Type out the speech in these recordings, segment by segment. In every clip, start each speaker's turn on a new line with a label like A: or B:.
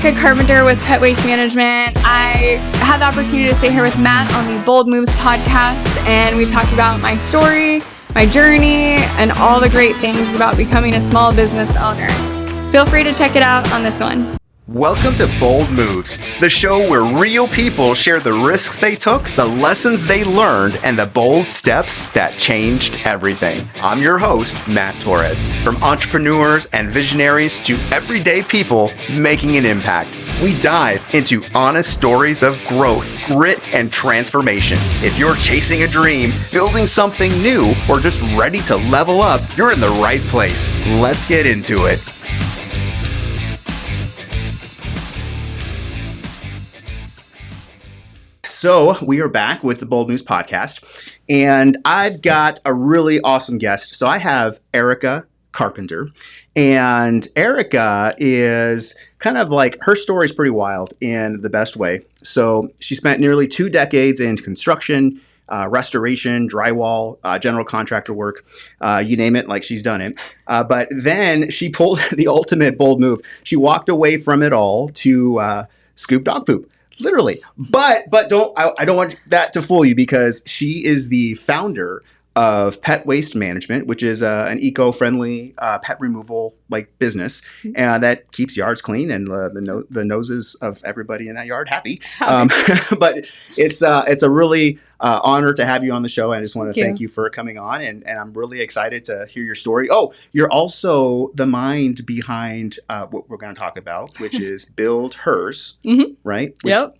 A: Erica Carpenter with Pet Waste Management. I had the opportunity to stay here with Matt on the Bold Moves podcast, and we talked about my story, my journey, and all the great things about becoming a small business owner. Feel free to check it out on this one.
B: Welcome to Bold Moves, the show where real people share the risks they took, the lessons they learned, and the bold steps that changed everything. I'm your host, Matt Torres. From entrepreneurs and visionaries to everyday people making an impact, we dive into honest stories of growth, grit, and transformation. If you're chasing a dream, building something new, or just ready to level up, you're in the right place. Let's get into it. So we are back with the Bold News podcast, and I've got a really awesome guest. So I have Erica Carpenter, and Erica is kind of like, her story is pretty wild in the best way. So she spent nearly 2 decades in construction, restoration, drywall, general contractor work, you name it, like she's done it. But then she pulled the ultimate bold move. She walked away from it all to scoop dog poop. Literally. But I don't want that to fool you, because she is the founder of Pet Waste Management, which is an eco-friendly pet removal business that keeps yards clean and the noses of everybody in that yard happy. But it's a really honor to have you on the show. I just want to thank you for coming on, and I'm really excited to hear your story. Oh, you're also the mind behind what we're going to talk about, which is Build Hers, right?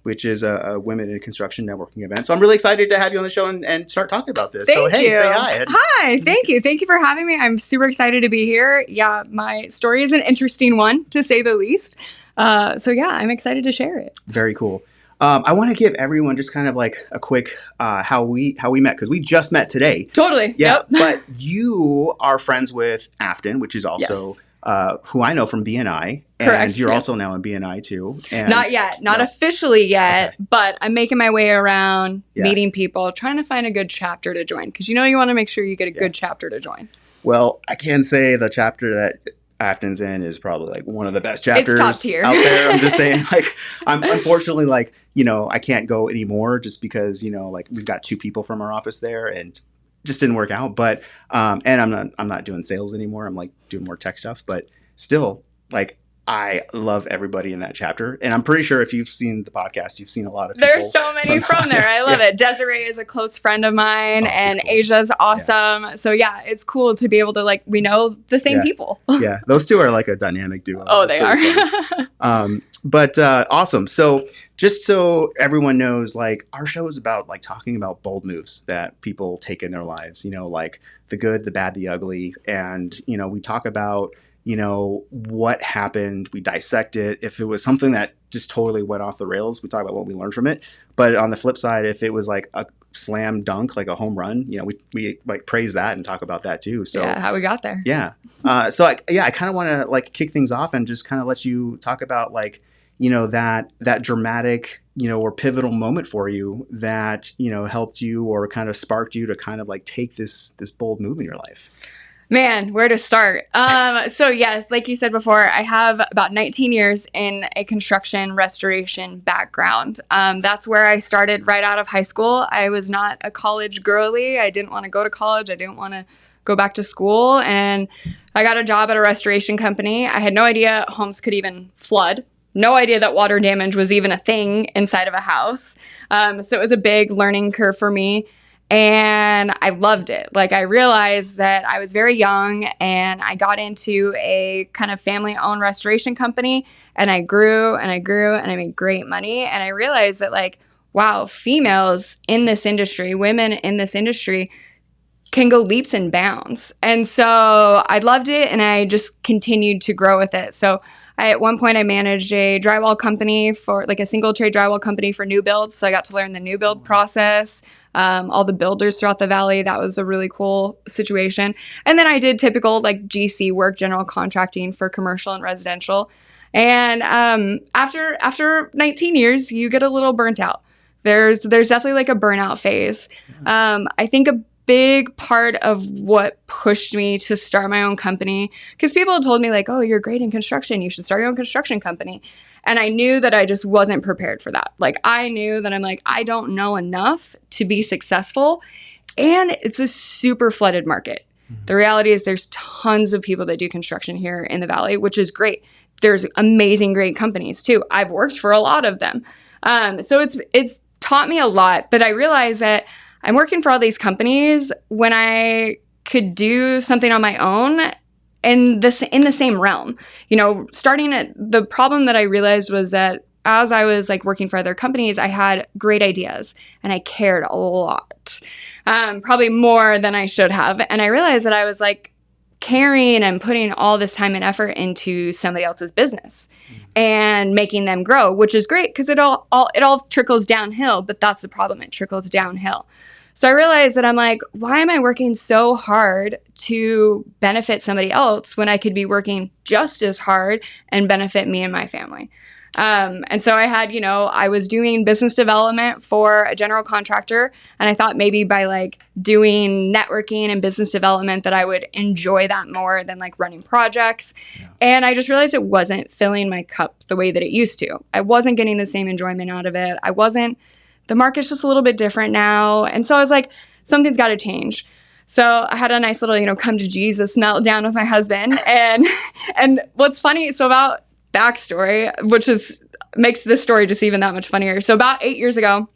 B: Which is a women in construction networking event. So I'm really excited to have you on the show and start talking about this.
A: Thank you.
B: Say hi.
A: Hi, thank you. Thank you for having me. I'm super excited to be here. Yeah, my story is an interesting one, to say the least. So yeah, I'm excited to share it.
B: Very cool. I want to give everyone just kind of like a quick how we met, because we just met today.
A: Totally.
B: Yeah.
A: Yep.
B: But you are friends with Afton, which is also who I know from BNI. And
A: Correct.
B: You're also now in BNI too. And
A: not yet. Not officially yet, but I'm making my way around, meeting people, trying to find a good chapter to join. Because you want to make sure you get a good chapter to join.
B: Well, I can say the chapter that Afton's in is probably like one of the best chapters
A: top tier
B: out there. I'm just saying, I'm unfortunately I can't go anymore just because, we've got 2 people from our office there and just didn't work out. But, and I'm not doing sales anymore. I'm doing more tech stuff, but still I love everybody in that chapter. And I'm pretty sure if you've seen the podcast, you've seen a lot of people.
A: There's so many from there. I love it. Desiree is a close friend of mine, and cool. Asia's awesome. Yeah. So yeah, it's cool to be able to we know the same people.
B: Yeah, those 2 are like a dynamic duo.
A: Oh, they are.
B: But awesome. So just so everyone knows, our show is about talking about bold moves that people take in their lives, the good, the bad, the ugly. And, we talk about what happened, we dissect it. If it was something that just totally went off the rails, we talk about what we learned from it. But on the flip side, if it was a slam dunk, a home run, we praise that and talk about that too. So
A: yeah, how we got there.
B: Yeah. So I kind of want to kick things off and just kind of let you talk about that dramatic, or pivotal moment for you that, helped you or kind of sparked you to kind of take this bold move in your life.
A: Man, where to start? So yes, like you said before, I have about 19 years in a construction restoration background. That's where I started right out of high school. I was not a college girly. I didn't want to go to college. I didn't want to go back to school. And I got a job at a restoration company. I had no idea homes could even flood. No idea that water damage was even a thing inside of a house. So it was a big learning curve for me. And I loved it. I realized that I was very young and I got into a kind of family-owned restoration company, and I grew and I grew and I made great money. And I realized that wow, females in this industry, women in this industry can go leaps and bounds. And so I loved it, and I just continued to grow with it. So at one point I managed a drywall company for a single trade drywall company for new builds. So I got to learn the new build process. All the builders throughout the valley. That was a really cool situation. And then I did typical GC work, general contracting for commercial and residential. And after 19 years, you get a little burnt out. There's definitely a burnout phase. I think big part of what pushed me to start my own company, because people had told me like, oh, you're great in construction, you should start your own construction company. And I knew that I just wasn't prepared for that. Like, I knew that I'm like, I don't know enough to be successful. And it's a super flooded market. The reality is there's tons of people that do construction here in the Valley, which is great. There's amazing, great companies too. I've worked for a lot of them. So it's taught me a lot, but I realized that I'm working for all these companies when I could do something on my own in the same realm. You know, starting at the problem that I realized was that as I was like working for other companies, I had great ideas and I cared a lot, probably more than I should have. And I realized that I was like caring and putting all this time and effort into somebody else's business and making them grow, which is great because it all trickles downhill. But that's the problem. It trickles downhill. So I realized that I'm like, why am I working so hard to benefit somebody else when I could be working just as hard and benefit me and my family? And so I had, I was doing business development for a general contractor, and I thought maybe by like doing networking and business development that I would enjoy that more than like running projects. Yeah. And I just realized it wasn't filling my cup the way that it used to. I wasn't getting the same enjoyment out of it. The market's just a little bit different now. And so I was like, something's got to change. So I had a nice little, come to Jesus meltdown with my husband. And what's funny, so about backstory, which makes this story just even that much funnier. So about 8 years ago,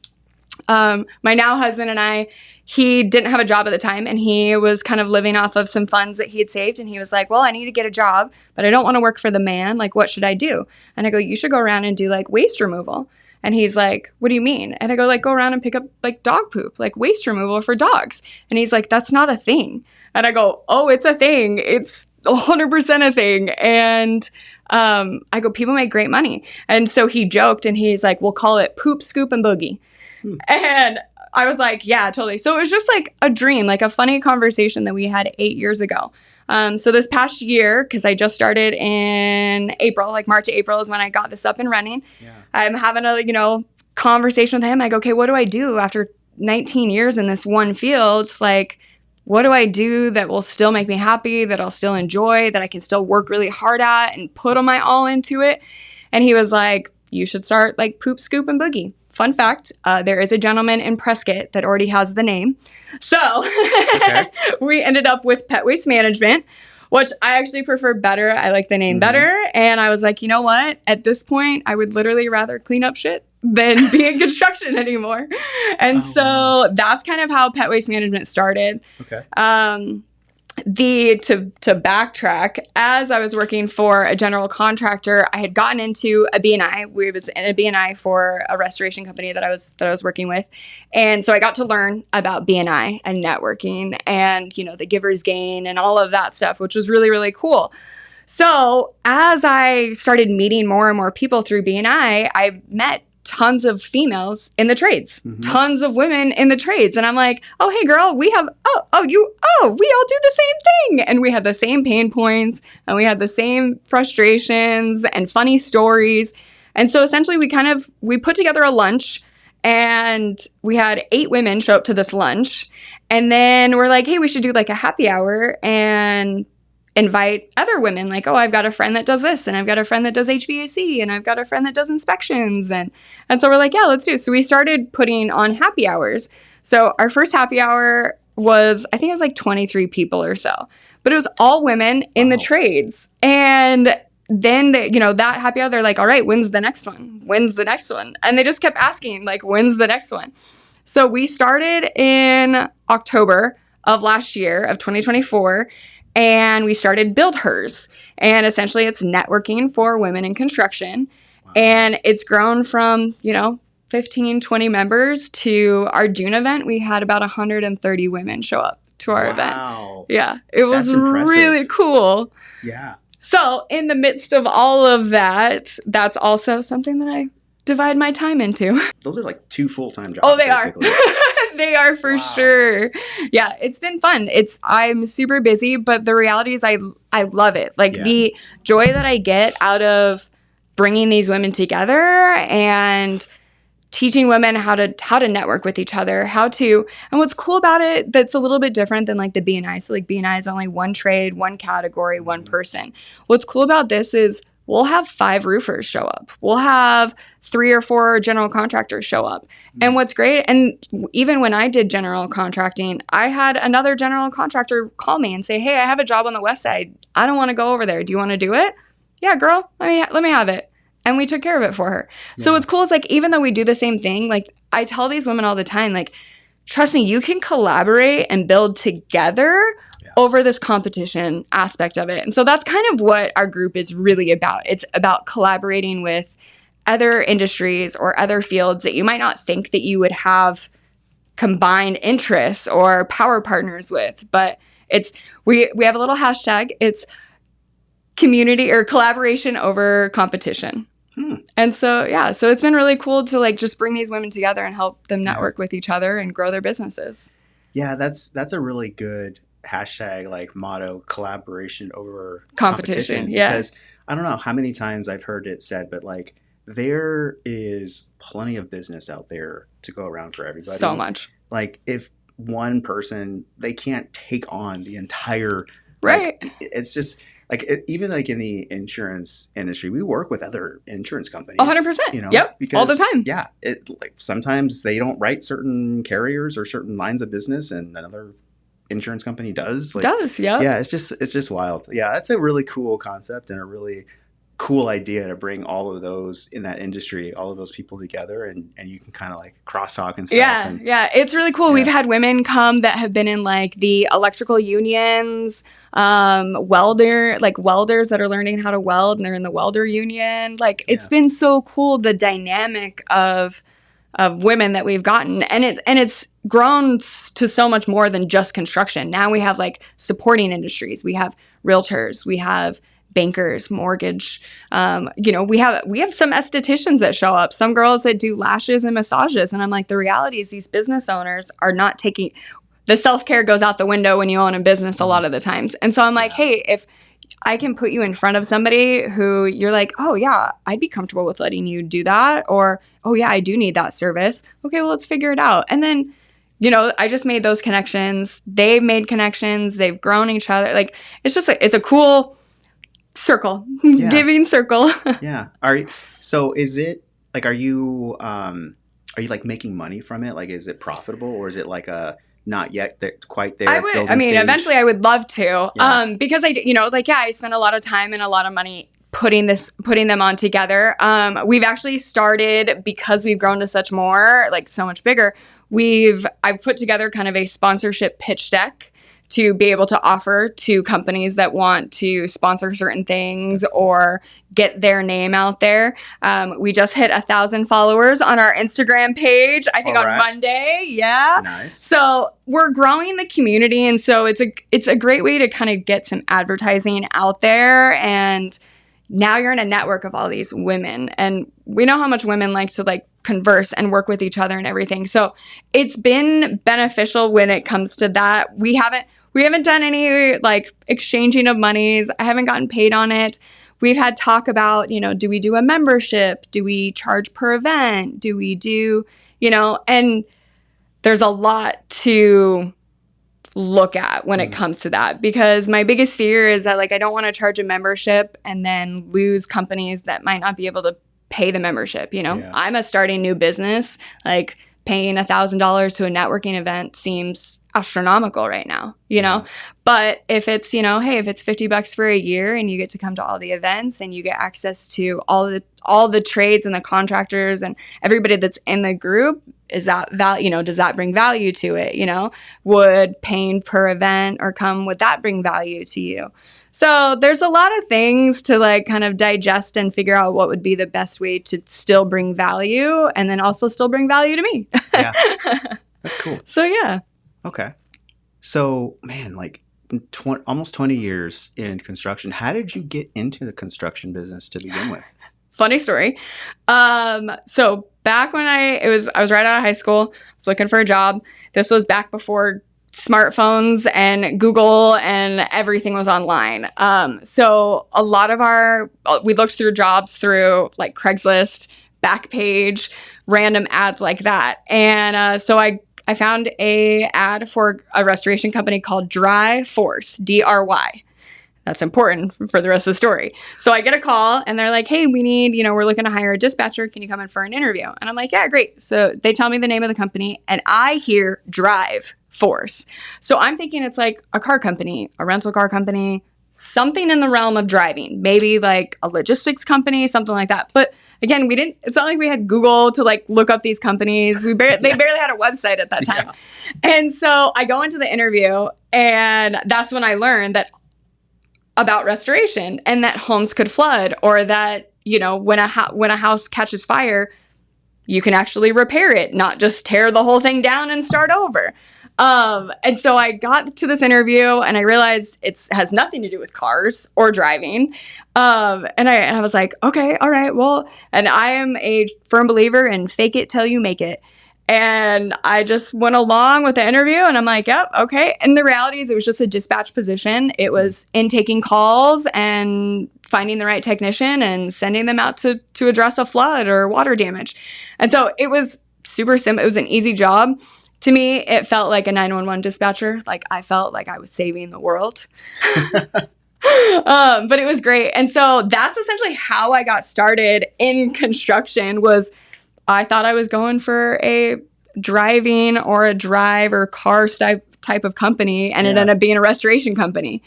A: my now husband and he didn't have a job at the time, and he was kind of living off of some funds that he had saved. And he was like, well, I need to get a job, but I don't want to work for the man. Like, what should I do? And I go, you should go around and do like waste removal. And he's like, what do you mean? And I go, like, go around and pick up like dog poop, like waste removal for dogs. And he's like, that's not a thing. And I go, oh, it's a thing. It's 100% a thing. And I go, people make great money. And so he joked and he's like, we'll call it poop, scoop, and boogie. And I was like, yeah, totally. So it was just like a dream, like a funny conversation that we had 8 years ago. So this past year, because I just started in April, like March, April is when I got this up and running. Yeah. I'm having a, conversation with him. I go, okay, what do I do after 19 years in this one field? Like, what do I do that will still make me happy, that I'll still enjoy, that I can still work really hard at and put on my all into it? And he was like, you should start like poop, scoop, and boogie. Fun fact, there is a gentleman in Prescott that already has the name. So we ended up with Pet Waste Management, which I actually prefer better. I like the name better. And I was like, you know what? At this point, I would literally rather clean up shit than be in construction anymore. And so that's kind of how Pet Waste Management started. Okay. To backtrack, as I was working for a general contractor, I had gotten into a B&I. We was in a B&I for a restoration company that I was working with. And so I got to learn about B&I and networking and, the giver's gain and all of that stuff, which was really, really cool. So as I started meeting more and more people through B&I, I met tons of females in the trades, tons of women in the trades. And I'm like, oh, hey girl, we all do the same thing. And we had the same pain points and we had the same frustrations and funny stories. And so essentially we put together a lunch, and we had 8 women show up to this lunch. And then we're like, hey, we should do like a happy hour and invite other women, like, oh, I've got a friend that does this, and I've got a friend that does HVAC, and I've got a friend that does inspections. And so we're like, yeah, let's do it. So we started putting on happy hours. So our first happy hour was, I think it was like 23 people or so, but it was all women in the trades. And then, that happy hour, they're like, all right, when's the next one? When's the next one? And they just kept asking, like, when's the next one? So we started in October of last year, of 2024, and we started Build Hers. And essentially it's networking for women in construction. Wow. And it's grown from, 15, 20 members to our June event. We had about 130 women show up to our event. Yeah, it was really cool. Yeah. So in the midst of all of that, that's also something that I divide my time into.
B: Those are like 2 full-time jobs.
A: Oh, they basically are. They are for sure. Yeah, it's been fun. I'm super busy, but the reality is I love it. Like the joy that I get out of bringing these women together and teaching women how to network with each other, and what's cool about it that's a little bit different than like the B&I. So like B&I is only one trade, one category, one person. What's cool about this is we'll have 5 roofers show up. We'll have 3 or 4 general contractors show up. And what's great, and even when I did general contracting, I had another general contractor call me and say, hey, I have a job on the west side. I don't want to go over there. Do you want to do it? Yeah, girl, let me have it. And we took care of it for her. Yeah. So what's cool is like, even though we do the same thing, like I tell these women all the time, like, trust me, you can collaborate and build together over this competition aspect of it. And so that's kind of what our group is really about. It's about collaborating with other industries or other fields that you might not think that you would have combined interests or power partners with. But we have a little hashtag. It's community or collaboration over competition. And so, so it's been really cool to like just bring these women together and help them network with each other and grow their businesses.
B: Yeah, that's a really good hashtag, like motto, collaboration over
A: competition. Yeah.
B: Because I don't know how many times I've heard it said, but like there is plenty of business out there to go around for everybody.
A: So much.
B: Like if one person, they can't take on the entire,
A: right.
B: Like, it's just like even like in the insurance industry, we work with other insurance companies.
A: 100%.
B: You know,
A: yep.
B: because,
A: all the time.
B: Yeah. Like sometimes they don't write certain carriers or certain lines of business, and another insurance company does. Like,
A: yeah.
B: Yeah. It's just wild. Yeah. That's a really cool concept and a really cool idea to bring all of those in that industry, all of those people together, and you can kind of like crosstalk and stuff.
A: Yeah, it's really cool. Yeah. We've had women come that have been in like the electrical unions, welders that are learning how to weld, and they're in the welder union. Like it's been so cool, the dynamic of women that we've gotten, and it's grown to so much more than just construction. Now we have like supporting industries, we have realtors, we have bankers, mortgage. We have some estheticians that show up, some girls that do lashes and massages. And I'm like, the reality is these business owners are not taking, the self-care goes out the window when you own a business a lot of the times. And so I'm like, hey, if I can put you in front of somebody who you're like, oh yeah, I'd be comfortable with letting you do that. Or, oh yeah, I do need that service. Okay, well, let's figure it out. And then, I just made those connections. They've made connections. They've grown each other. Like, it's just it's a cool circle, giving circle.
B: Yeah. So is it like, are you like making money from it? Like, is it profitable, or is it like a not yet quite there?
A: Eventually I would love to, because I spent a lot of time and a lot of money putting them on together. We've actually started, because we've grown to so much bigger. I've put together kind of a sponsorship pitch deck to be able to offer to companies that want to sponsor certain things or get their name out there. We just hit 1,000 followers on our Instagram page, I think on Monday. Yeah.
B: Nice.
A: So we're growing the community. And so it's a great way to kind of get some advertising out there. And now you're in a network of all these women. And we know how much women like to like converse and work with each other and everything. So it's been beneficial when it comes to that. We haven't done any like exchanging of monies. I haven't gotten paid on it. We've had talk about, do we do a membership? Do we charge per event? Do we do, and there's a lot to look at when it comes to that, because my biggest fear is that like I don't want to charge a membership and then lose companies that might not be able to pay the membership. I'm a starting new business, like paying $1,000 to a networking event seems astronomical right now, but if it's, hey, if it's $50 for a year and you get to come to all the events and you get access to all the trades and the contractors and everybody that's in the group, is that does that bring value to it? Would paying per event would that bring value to you? So there's a lot of things to like kind of digest and figure out what would be the best way to still bring value and then also still bring value to me.
B: Yeah. That's cool.
A: So yeah.
B: Okay. So, man, like almost 20 years in construction. How did you get into the construction business to begin with?
A: Funny story. So back when I was right out of high school, I was looking for a job. This was back before smartphones and Google and everything was online. So a lot of we looked through jobs through like Craigslist, Backpage, random ads like that. And so I found a ad for a restoration company called Dry Force, DRY. That's important for the rest of the story. So I get a call and they're like, hey, we're looking to hire a dispatcher. Can you come in for an interview? And I'm like, yeah, great. So they tell me the name of the company and I hear Drive Force. So I'm thinking it's like a car company, a rental car company, something in the realm of driving, maybe like a logistics company, something like that. But again, it's not like we had Google to like look up these companies. They barely had a website at that time. Yeah. And so I go into the interview and that's when I learned that about restoration and that homes could flood, or that, when a house catches fire, you can actually repair it, not just tear the whole thing down and start over. And so I got to this interview and I realized it has nothing to do with cars or driving. And I was like, okay, all right, well, and I am a firm believer in fake it till you make it. And I just went along with the interview and I'm like, yep, okay. And the reality is it was just a dispatch position. It was in taking calls and finding the right technician and sending them out to address a flood or water damage. And so it was super simple. It was an easy job. To me, it felt like a 911 dispatcher. Like I felt like I was saving the world. But it was great. And so that's essentially how I got started in construction. Was I thought I was going for a driving or a drive or car type of company, and it ended up being a restoration company.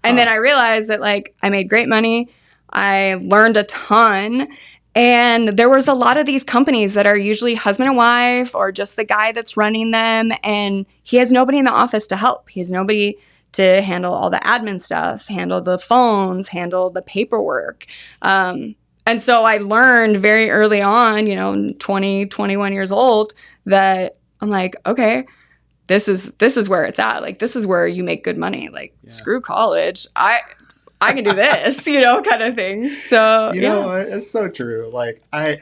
A: And then I realized that like I made great money. I learned a ton. And there was a lot of these companies that are usually husband and wife or just the guy that's running them. And he has nobody in the office to help. He has nobody to handle all the admin stuff, handle the phones, handle the paperwork. And so I learned very early on, 20, 21 years old, that I'm like, okay, this is where it's at. Like, this is where you make good money. Like, screw college. I can do this, kind of thing. So,
B: it's so true. Like, I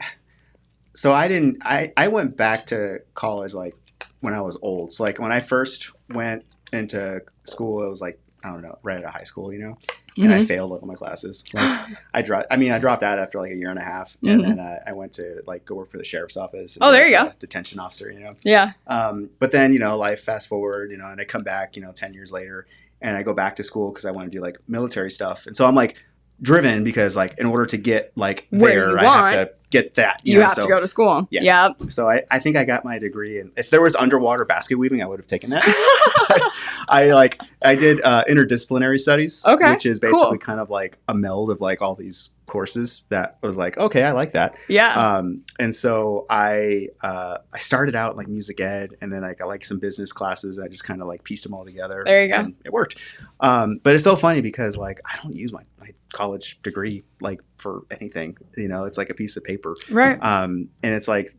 B: went back to college, like, when I was old. So, like, when I first went into school, it was like, I don't know, right out of high school, and I failed all my classes. Like, I dropped out after like a year and a half, and then I went to like go work for the sheriff's office. And
A: there you go.
B: Detention officer,
A: Yeah.
B: But then, life fast forward, and I come back, 10 years later, and I go back to school because I want to do like military stuff. And so I'm like driven because like in order to get like there, I have to get that.
A: You have to go to school.
B: Yeah. Yep. So I think I got my degree, and if there was underwater basket weaving, I would have taken that. I did interdisciplinary studies, which is basically kind of like a meld of like all these courses that was like, okay, I like that.
A: Yeah.
B: And so I started out like music ed, and then I got like some business classes. I just kind of like pieced them all together.
A: There you go.
B: And it worked. But it's so funny because like I don't use my college degree like for anything. It's like a piece of paper.
A: Right.
B: And it's like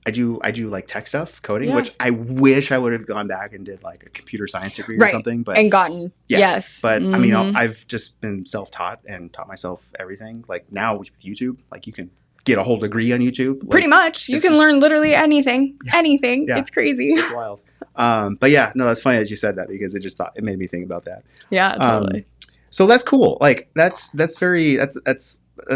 B: I do like tech stuff, coding, which I wish I would have gone back and did like a computer science degree or something. But
A: and gotten yes.
B: But I mean, I've just been self-taught and taught myself everything. Like now with YouTube, like you can get a whole degree on YouTube. Like,
A: pretty much, you can learn literally anything. Yeah. Anything. Yeah. It's crazy.
B: It's wild. But yeah, no, that's funny that you said that because it made me think about that.
A: Yeah, totally.
B: So that's cool. Like that's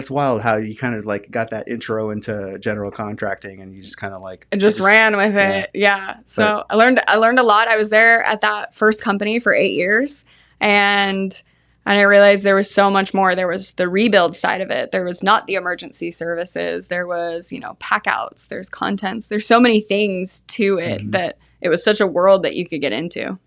B: wild how you kind of like got that intro into general contracting and you just kind of like
A: just ran with it. Yeah. So I learned a lot. I was there at that first company for 8 years, and I realized there was so much more. There was the rebuild side of it. There was not the emergency services. There was, pack outs. There's contents. There's so many things to it that it was such a world that you could get into.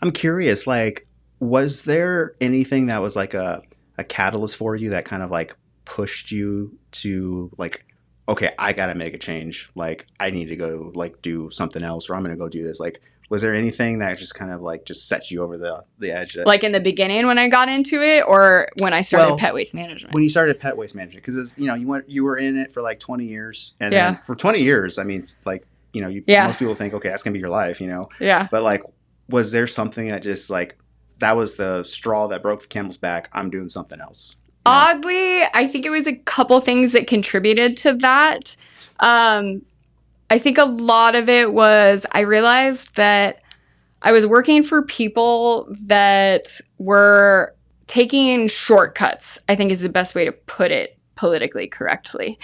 B: I'm curious, like, was there anything that was like a catalyst for you that kind of like pushed you to like, okay, I got to make a change. Like I need to go like do something else, or I'm going to go do this. Like, was there anything that just kind of like just set you over the edge?
A: Like in the beginning when I got into it, or when I started pet waste management?
B: When you started pet waste management, because you were in it for like 20 years, and then for 20 years, I mean, like most people think, okay, that's gonna be your life,
A: Yeah.
B: But like, was there something that just like that was the straw that broke the camel's back? I'm doing something else.
A: Oddly, I think it was a couple things that contributed to that. I think a lot of it was I realized that I was working for people that were taking shortcuts, I think is the best way to put it, politically correctly,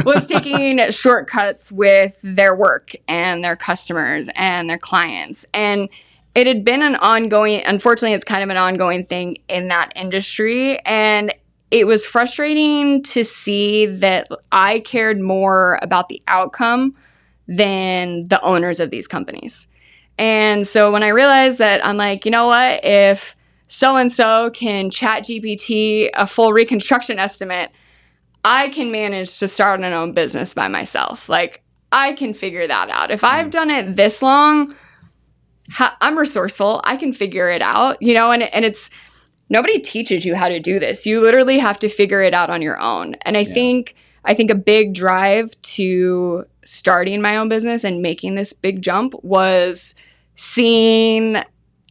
A: was taking shortcuts with their work and their customers and their clients. And it had been unfortunately, it's kind of an ongoing thing in that industry. And it was frustrating to see that I cared more about the outcome than the owners of these companies. And so when I realized that, I'm like, you know what, if so-and-so can chat GPT a full reconstruction estimate, I can manage to start an own business by myself. Like, I can figure that out. If I've done it this long, I'm resourceful. I can figure it out, and it's, nobody teaches you how to do this. You literally have to figure it out on your own. And I think a big drive to starting my own business and making this big jump was seeing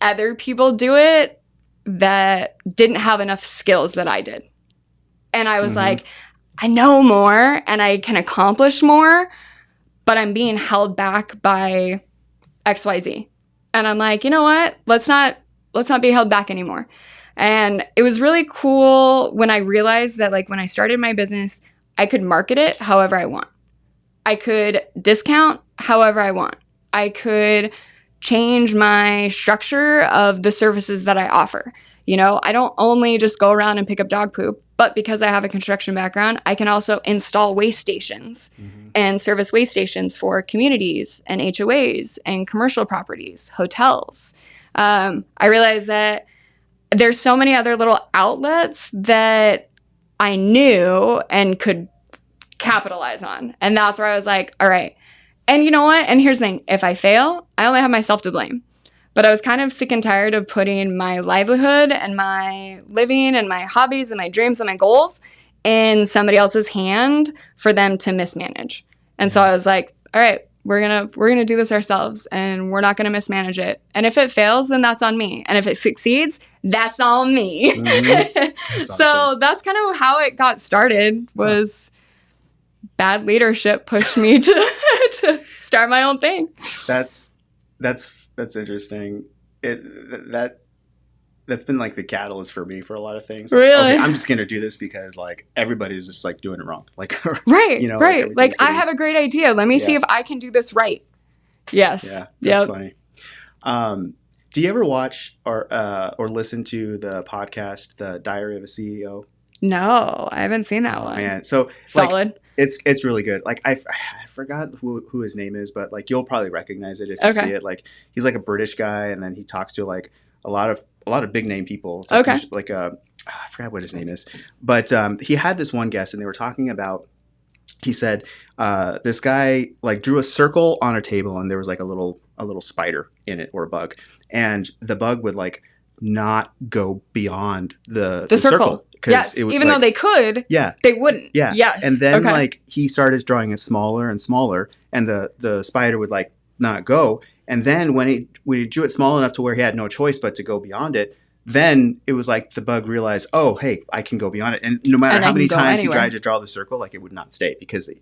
A: other people do it that didn't have enough skills that I did. And I was like, I know more and I can accomplish more, but I'm being held back by XYZ. And I'm like, you know what? Let's not be held back anymore. And it was really cool when I realized that, like, when I started my business, I could market it however I want. I could discount however I want. I could change my structure of the services that I offer. I don't only just go around and pick up dog poop, but because I have a construction background, I can also install waste stations and service waste stations for communities and HOAs and commercial properties, hotels. I realized that there's so many other little outlets that I knew and could capitalize on. And that's where I was like, all right. And you know what? And here's the thing. If I fail, I only have myself to blame. But I was kind of sick and tired of putting my livelihood and my living and my hobbies and my dreams and my goals in somebody else's hand for them to mismanage. And so I was like, all right, we're gonna do this ourselves and we're not gonna mismanage it. And if it fails, then that's on me. And if it succeeds, that's on me. That's awesome. So that's kind of how it got started, was bad leadership pushed me to start my own thing.
B: That's interesting. That's been like the catalyst for me for a lot of things. Like,
A: really?
B: Okay, I'm just gonna do this because like everybody's just like doing it wrong. Like
A: right. Like I have a great idea. Let me see if I can do this right. Yes.
B: Yeah. That's funny. Do you ever watch or listen to the podcast, The Diary of a CEO?
A: No, I haven't seen that one.
B: Man, so
A: solid.
B: Like, it's really good. Like I forgot who his name is, but like you'll probably recognize it if you see it. Like he's like a British guy, and then he talks to like a lot of big name people. It's like I forgot what his name is, but he had this one guest, and they were talking about. He said this guy like drew a circle on a table, and there was like a little spider in it, or a bug, and the bug would like not go beyond the circle.
A: Yes, even though they could, they wouldn't.
B: Yeah.
A: Yes.
B: And then like he started drawing it smaller and smaller, and the spider would like not go. And then when he drew it small enough to where he had no choice but to go beyond it, then it was like the bug realized, oh, hey, I can go beyond it. And no matter how many times he tried to draw the circle, like it would not stay because it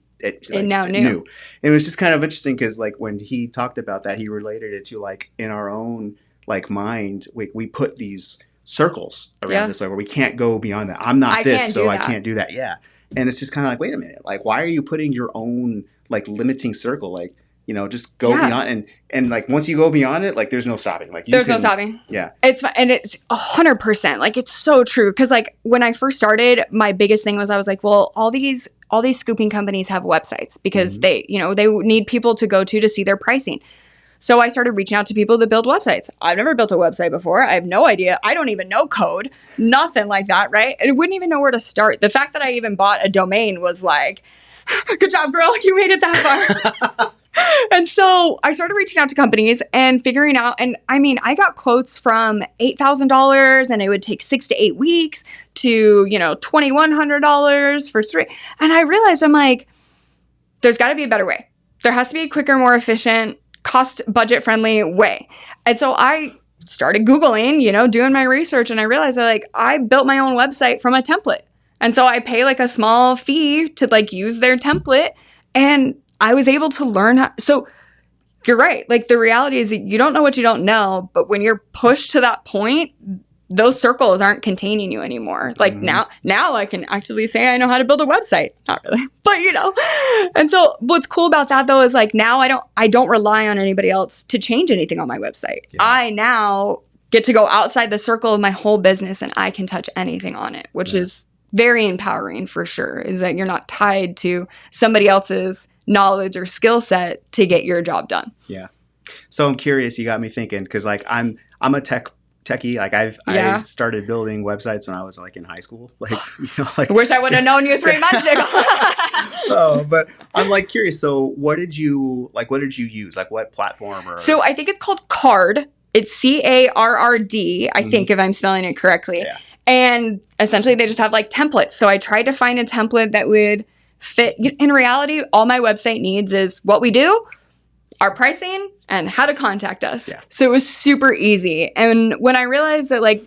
B: now knew. And it was just kind of interesting because like when he talked about that, he related it to like in our own like mind, we put these circles around this, like where we can't go beyond that. I'm not this, so I can't do that. Yeah. And it's just kind of like, wait a minute, like why are you putting your own like limiting circle? Like, just go beyond and like once you go beyond it, like there's no stopping. Like
A: there's no stopping.
B: Yeah.
A: It's 100%. Like it's so true. Cause like when I first started, my biggest thing was I was like, well, all these scooping companies have websites because they need people to go to see their pricing. So I started reaching out to people that build websites. I've never built a website before. I have no idea. I don't even know code. Nothing like that, right? I wouldn't even know where to start. The fact that I even bought a domain was like, good job, girl. You made it that far. And so I started reaching out to companies and figuring out, and I mean, I got quotes from $8,000 and it would take 6 to 8 weeks to, $2,100 for 3. And I realized I'm like, there's got to be a better way. There has to be a quicker, more efficient, cost budget friendly way. And so I started Googling, doing my research, and I realized that I built my own website from a template. And so I pay like a small fee to like use their template, and I was able to learn how. So you're right. Like the reality is that you don't know what you don't know, but when you're pushed to that point, those circles aren't containing you anymore. Like now I can actually say I know how to build a website. Not really, but And so what's cool about that though is like now I don't rely on anybody else to change anything on my website. Yeah. I now get to go outside the circle of my whole business and I can touch anything on it, which is very empowering for sure. Is that you're not tied to somebody else's knowledge or skill set to get your job done.
B: Yeah. So I'm curious, you got me thinking, because like I'm a techie. Like I started building websites when I was like in high school. Like, like
A: I wish I would have known you 3 months ago.
B: Oh, but I'm like curious. So what did you use? Like what platform or?
A: So I think it's called Card. It's CARRD, I think, if I'm spelling it correctly. Yeah. And essentially they just have like templates. So I tried to find a template that would fit. In reality, all my website needs is what we do, our pricing, and how to contact us. Yeah. So it was super easy. And when I realized that like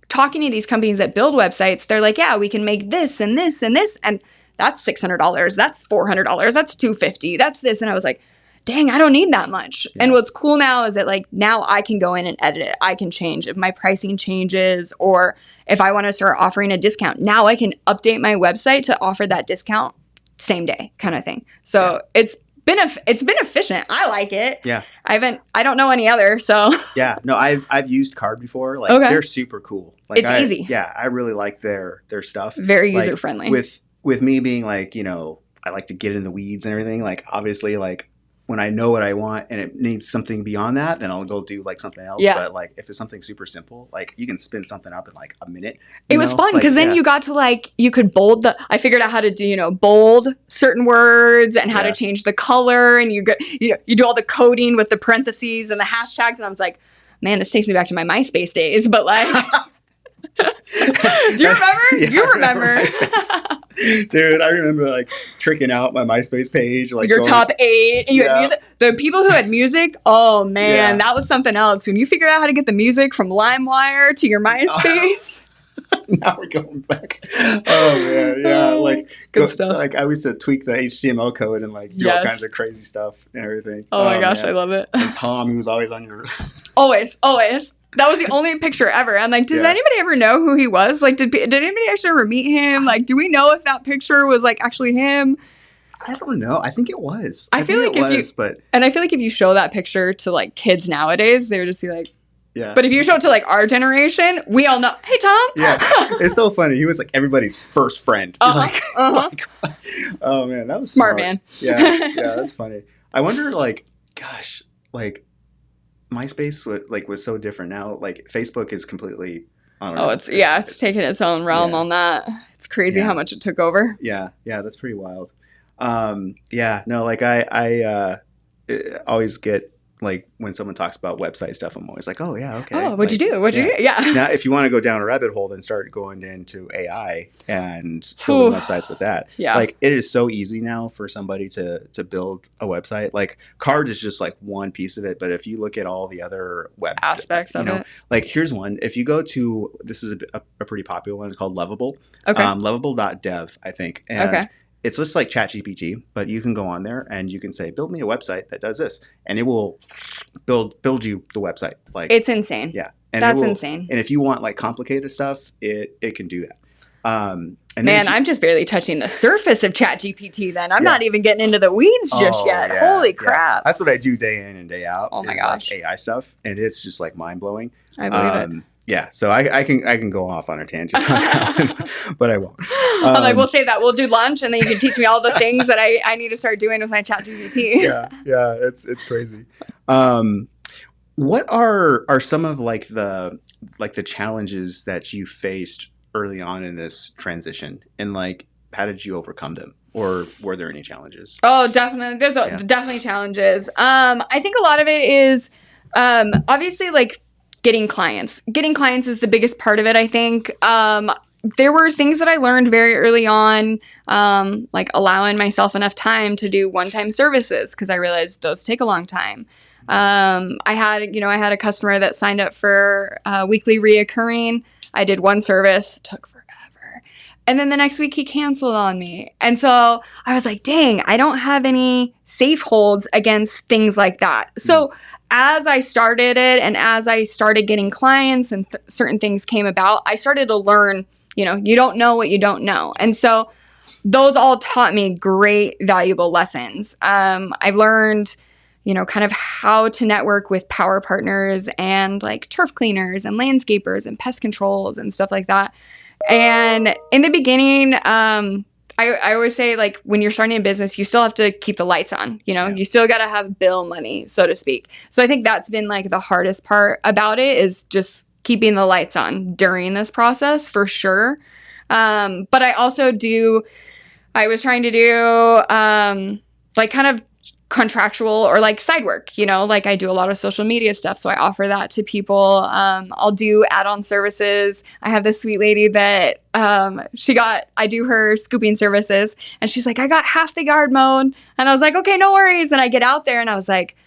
A: talking to these companies that build websites, they're like, yeah, we can make this and this and this. And that's $600. That's $400. That's $250. That's this. And I was like, dang, I don't need that much. Yeah. And what's cool now is that like now I can go in and edit it. I can change if my pricing changes or if I want to start offering a discount. Now I can update my website to offer that discount same day kind of thing. So it's been efficient. I like it. Yeah. I don't know any other, so.
B: Yeah. No, I've used Card before. Like they're super cool. Like
A: it's easy.
B: Yeah, I really like their stuff.
A: Very user friendly.
B: With me being like, I like to get in the weeds and everything. Like obviously like when I know what I want and it needs something beyond that, then I'll go do like something else. Yeah. But like if it's something super simple, like you can spin something up in like a minute.
A: It was fun because then you got to like, you could bold I figured out how to do, bold certain words and how to change the color and you do all the coding with the parentheses and the hashtags. And I was like, man, this takes me back to my MySpace days, but like, do you remember? Yeah, you remember.
B: Dude, I remember like tricking out my MySpace page. Like
A: your top 8. And you had music. The people who had music, oh man, that was something else. When you figured out how to get the music from LimeWire to your MySpace.
B: Now we're going back. Oh man, yeah. Like good stuff. Like I used to tweak the HTML code and like do all kinds of crazy stuff and everything.
A: Oh my gosh, man. I love it.
B: And Tom, he was always on your
A: Always. That was the only picture ever. I'm like, does anybody ever know who he was? Like, did anybody actually ever meet him? Like, do we know if that picture was like actually him?
B: I don't know. I think it was.
A: I feel like if you show that picture to like kids nowadays, they would just be like, yeah. But if you show it to like our generation, we all know. Hey, Tom.
B: Yeah, it's so funny. He was like everybody's first friend. Like, oh man, that was
A: smart man.
B: Yeah, that's funny. I wonder, like, gosh, like. MySpace was so different now. Like Facebook is completely, I don't know.
A: It's taken its own realm on that. It's crazy how much it took over.
B: Yeah, that's pretty wild. No, like I always get like when someone talks about website stuff, I'm always like, oh yeah, okay.
A: Oh, what'd you do? What'd you do? Yeah.
B: Now, if you want to go down a rabbit hole, then start going into AI and building websites with that. Yeah. Like it is so easy now for somebody to build a website. Like Card is just like one piece of it, but if you look at all the other web
A: aspects of it,
B: like here's one. If you go to this is a pretty popular one. It's called Lovable.
A: Okay.
B: Lovable.dev, I think. And it's just like ChatGPT, but you can go on there and you can say, build me a website that does this. And it will build you the website. Like
A: it's insane.
B: Yeah.
A: And that's insane.
B: And if you want like complicated stuff, it can do that.
A: I'm just barely touching the surface of ChatGPT then. I'm not even getting into the weeds just yet. Yeah, Holy crap.
B: That's what I do day in and day out.
A: Oh my gosh.
B: Like AI stuff. And it's just like mind blowing.
A: I believe it.
B: Yeah, so I can go off on a tangent, but I won't.
A: I'm like, we'll save that. We'll do lunch, and then you can teach me all the things that I need to start doing with my ChatGPT.
B: Yeah, it's crazy. What are some of like the challenges that you faced early on in this transition, and like how did you overcome them, or were there any challenges?
A: Oh, definitely. There's definitely challenges. I think a lot of it is obviously like. Getting clients is the biggest part of it, I think. There were things that I learned very early on, like allowing myself enough time to do one-time services because I realized those take a long time. I had a customer that signed up for weekly reoccurring. I did one service, took forever. And then the next week he canceled on me. And so I was like, dang, I don't have any safe holds against things like that. So as I started it and as I started getting clients and certain things came about, I started to learn, you don't know what you don't know. And so those all taught me great, valuable lessons. I learned, kind of how to network with power partners and like turf cleaners and landscapers and pest controls and stuff like that. And in the beginning, I always say, like, when you're starting a business, you still have to keep the lights on, you still got to have bill money, so to speak. So I think that's been like the hardest part about it, is just keeping the lights on during this process, for sure. But I also I was trying to do like kind of contractual or like side work, like I do a lot of social media stuff. So I offer that to people. I'll do add-on services. I have this sweet lady that I do her scooping services, and she's like, I got half the yard mowed. And I was like, okay, no worries. And I get out there and I was like,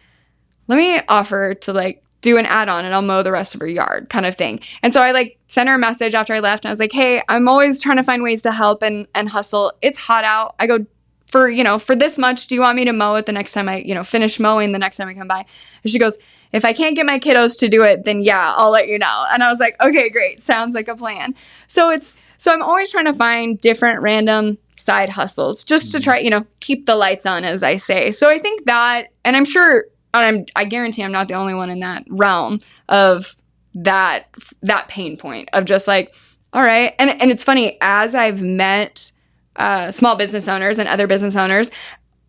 A: let me offer to like do an add-on and I'll mow the rest of her yard, kind of thing. And so I like sent her a message after I left, and I was like, hey, I'm always trying to find ways to help and hustle. It's hot out. I go, for this much, do you want me to mow it the next time I, finish mowing the next time I come by? And she goes, if I can't get my kiddos to do it, then yeah, I'll let you know. And I was like, okay, great. Sounds like a plan. So I'm always trying to find different random side hustles just to try, keep the lights on, as I say. So I think that, and I'm sure, I guarantee I'm not the only one in that realm of that pain point of just like, all right. And it's funny, as I've met small business owners and other business owners,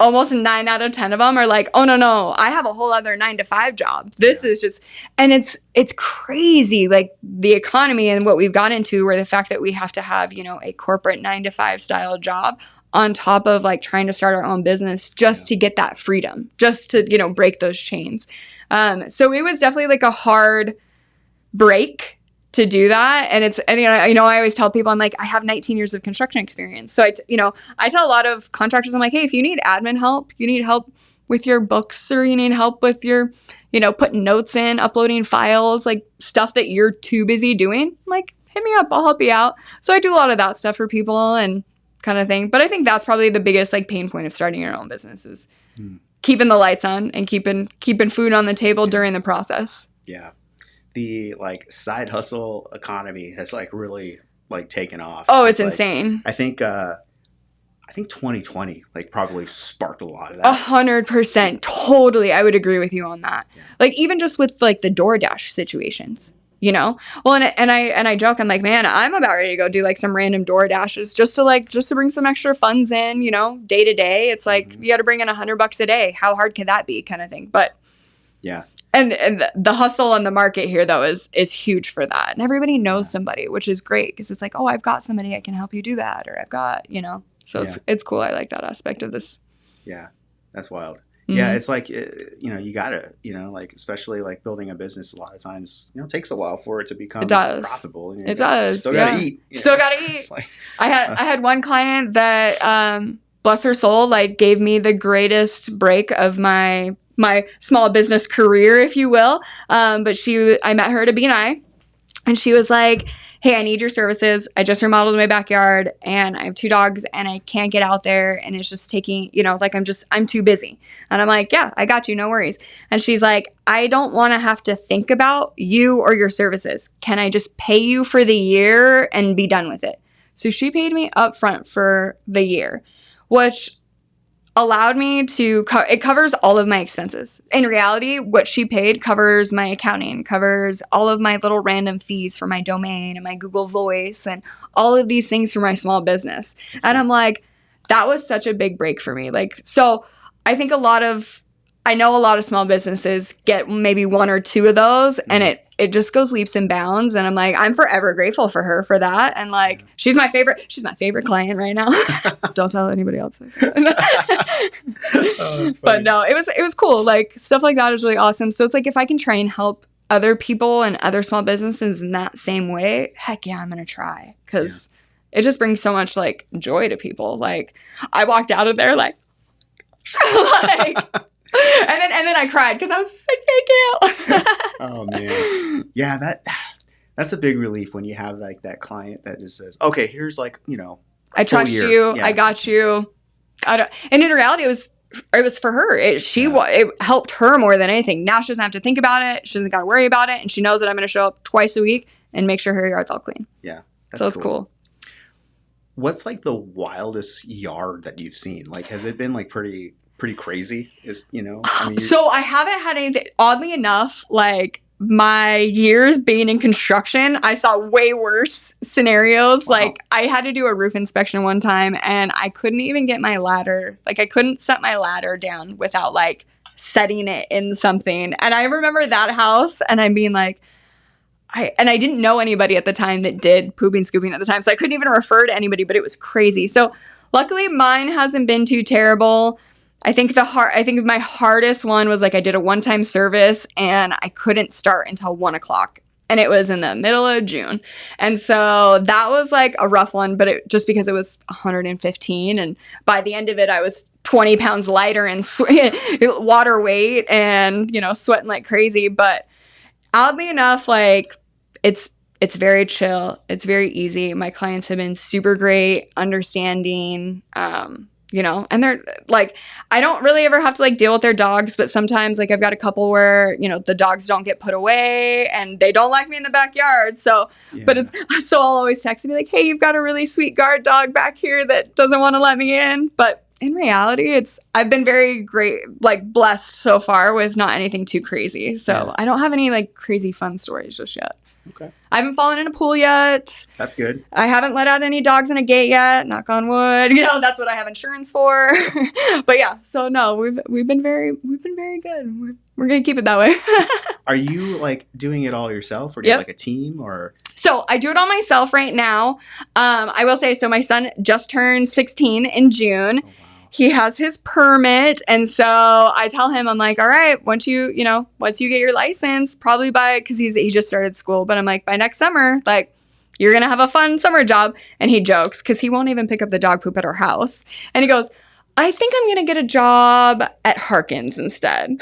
A: almost 9 out of 10 of them are like, oh no, I have a whole other 9-to-5 job. This is just, and it's crazy, like the economy and what we've got into, where the fact that we have to have, a corporate 9-to-5 style job on top of like trying to start our own business just to get that freedom, just to, break those chains. So it was definitely like a hard break to do that. And I always tell people, I'm like, I have 19 years of construction experience. So I tell a lot of contractors, I'm like, hey, if you need admin help, you need help with your books, or you need help with your, putting notes in, uploading files, like stuff that you're too busy doing, I'm like, hit me up, I'll help you out. So I do a lot of that stuff for people and kind of thing. But I think that's probably the biggest like pain point of starting your own business, is keeping the lights on and keeping food on the table during the process.
B: Yeah. The like side hustle economy has like really like taken off.
A: Oh, it's
B: like,
A: insane.
B: I think 2020 like probably sparked a lot of that.
A: 100%. Totally. I would agree with you on that. Yeah. Like even just with like the DoorDash situations, well, and I joke, I'm like, man, I'm about ready to go do like some random DoorDashes just to bring some extra funds in, day to day. It's like, you got to bring in $100 a day. How hard can that be, kind of thing. But
B: yeah.
A: And the hustle on the market here, though, is huge for that. And everybody knows somebody, which is great, because it's like, oh, I've got somebody I can help you do that, or I've got, So it's cool. I like that aspect of this.
B: Yeah, that's wild. Mm-hmm. Yeah, it's like, you gotta, like, especially like building a business, a lot of times, it takes a while for it to become profitable.
A: It does.
B: Still gotta eat.
A: Still gotta eat. Like, I had one client that, bless her soul, like gave me the greatest break of my small business career, if you will. But I met her at a B&I, and she was like, hey, I need your services. I just remodeled my backyard, and I have 2 dogs, and I can't get out there, and it's just taking, like I'm too busy. And I'm like, yeah, I got you, no worries. And she's like, I don't want to have to think about you or your services. Can I just pay you for the year and be done with it? So she paid me upfront for the year, which allowed me to, it covers all of my expenses. In reality, what she paid covers my accounting, covers all of my little random fees for my domain and my Google Voice and all of these things for my small business. And I'm like, that was such a big break for me. Like, so I think I know a lot of small businesses get maybe 1 or 2 of those, and it just goes leaps and bounds. And I'm like, I'm forever grateful for her for that. And like, she's my favorite client right now. Don't tell anybody else. But no, it was cool. Like, stuff like that is really awesome. So it's like, if I can try and help other people and other small businesses in that same way, heck yeah, I'm going to try. Cause it just brings so much like joy to people. Like, I walked out of there like and then I cried because I was just like, thank you.
B: Oh man. Yeah, that's a big relief when you have like that client that just says, okay, here's like,
A: I trust you. Yeah. I got you. And in reality, it was for her. It helped her more than anything. Now she doesn't have to think about it. She doesn't got to worry about it. And she knows that I'm going to show up twice a week and make sure her yard's all clean.
B: Yeah.
A: So it's cool.
B: What's like the wildest yard that you've seen? Like, has it been like pretty crazy?
A: So I haven't had anything, oddly enough, like my years being in construction, I saw way worse scenarios. Wow. Like I had to do a roof inspection one time and I couldn't even get my ladder. Like I couldn't set my ladder down without like setting it in something. And I remember that house and I'm being like, I didn't know anybody at the time that did pooping, scooping at the time. So I couldn't even refer to anybody, but it was crazy. So luckily mine hasn't been too terrible. I think my hardest one was like I did a one-time service and I couldn't start until 1:00 and it was in the middle of June. And so that was like a rough one, but just because it was 115 and by the end of it, I was 20 pounds lighter in water weight and, sweating like crazy. But oddly enough, like it's very chill. It's very easy. My clients have been super great, understanding, and they're like, I don't really ever have to like deal with their dogs, but sometimes like I've got a couple where, the dogs don't get put away and they don't like me in the backyard. So, yeah. But so I'll always text and be like, hey, you've got a really sweet guard dog back here that doesn't want to let me in. But in reality, I've been very great, like blessed so far with not anything too crazy. So yeah. I don't have any like crazy fun stories just yet.
B: Okay.
A: I haven't fallen in a pool yet.
B: That's good.
A: I haven't let out any dogs in a gate yet. Knock on wood. That's what I have insurance for. But yeah, so no, we've been very good. We're gonna keep it that way.
B: Are you like doing it all yourself, or do you have like a team, or?
A: So I do it all myself right now. I will say, so my son just turned 16 in June. Oh, wow. He has his permit. And so I tell him, I'm like, all right, once you get your license, probably because he just started school, but I'm like, by next summer, like you're going to have a fun summer job. And he jokes because he won't even pick up the dog poop at our house. And he goes, I think I'm going to get a job at Harkins instead.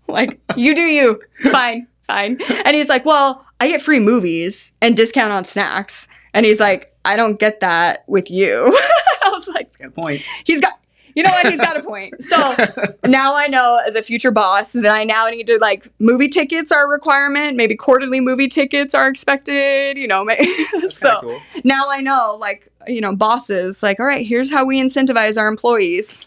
A: Like, you do you. Fine. And he's like, well, I get free movies and discount on snacks. And he's like, I don't get that with you. I was like,
B: he's got a point.
A: He's got a point. So now I know as a future boss that I now need to like movie tickets are a requirement. Maybe quarterly movie tickets are expected, So cool. Now I know like, bosses like, all right, here's how we incentivize our employees.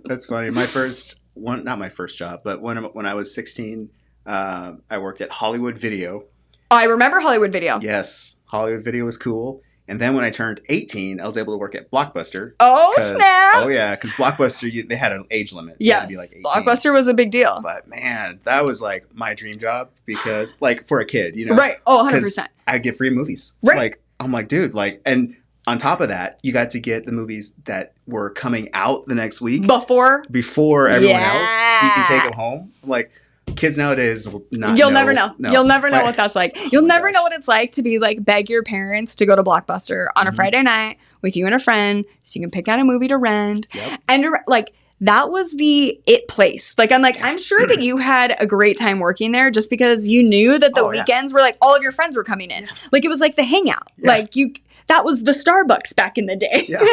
B: That's funny. Not my first job, but when I was 16, I worked at Hollywood Video.
A: Oh, I remember Hollywood Video.
B: Yes. Hollywood Video was cool. And then when I turned 18, I was able to work at Blockbuster.
A: Oh, snap.
B: Oh, yeah. Because Blockbuster, they had an age limit.
A: Yes.
B: Like 18.
A: Blockbuster was a big deal.
B: But, man, that was, like, my dream job because, like, for a kid,
A: Right. Oh, 100%.
B: I'd get free movies.
A: Right.
B: Like, I'm like, dude, like, and on top of that, you got to get the movies that were coming out the next week. Before everyone else. So you can take them home. Like, kids nowadays will not
A: You'll never know.
B: No.
A: You'll never know what that's like. You'll never know what it's like to be like beg your parents to go to Blockbuster on a Friday night with you and a friend so you can pick out a movie to rent. Yep. And like that was the it place. Like I'm sure that you had a great time working there just because you knew that the weekends were like all of your friends were coming in. Yeah. Like it was like the hangout. Yeah. Like that was the Starbucks back in the day.
B: Yeah.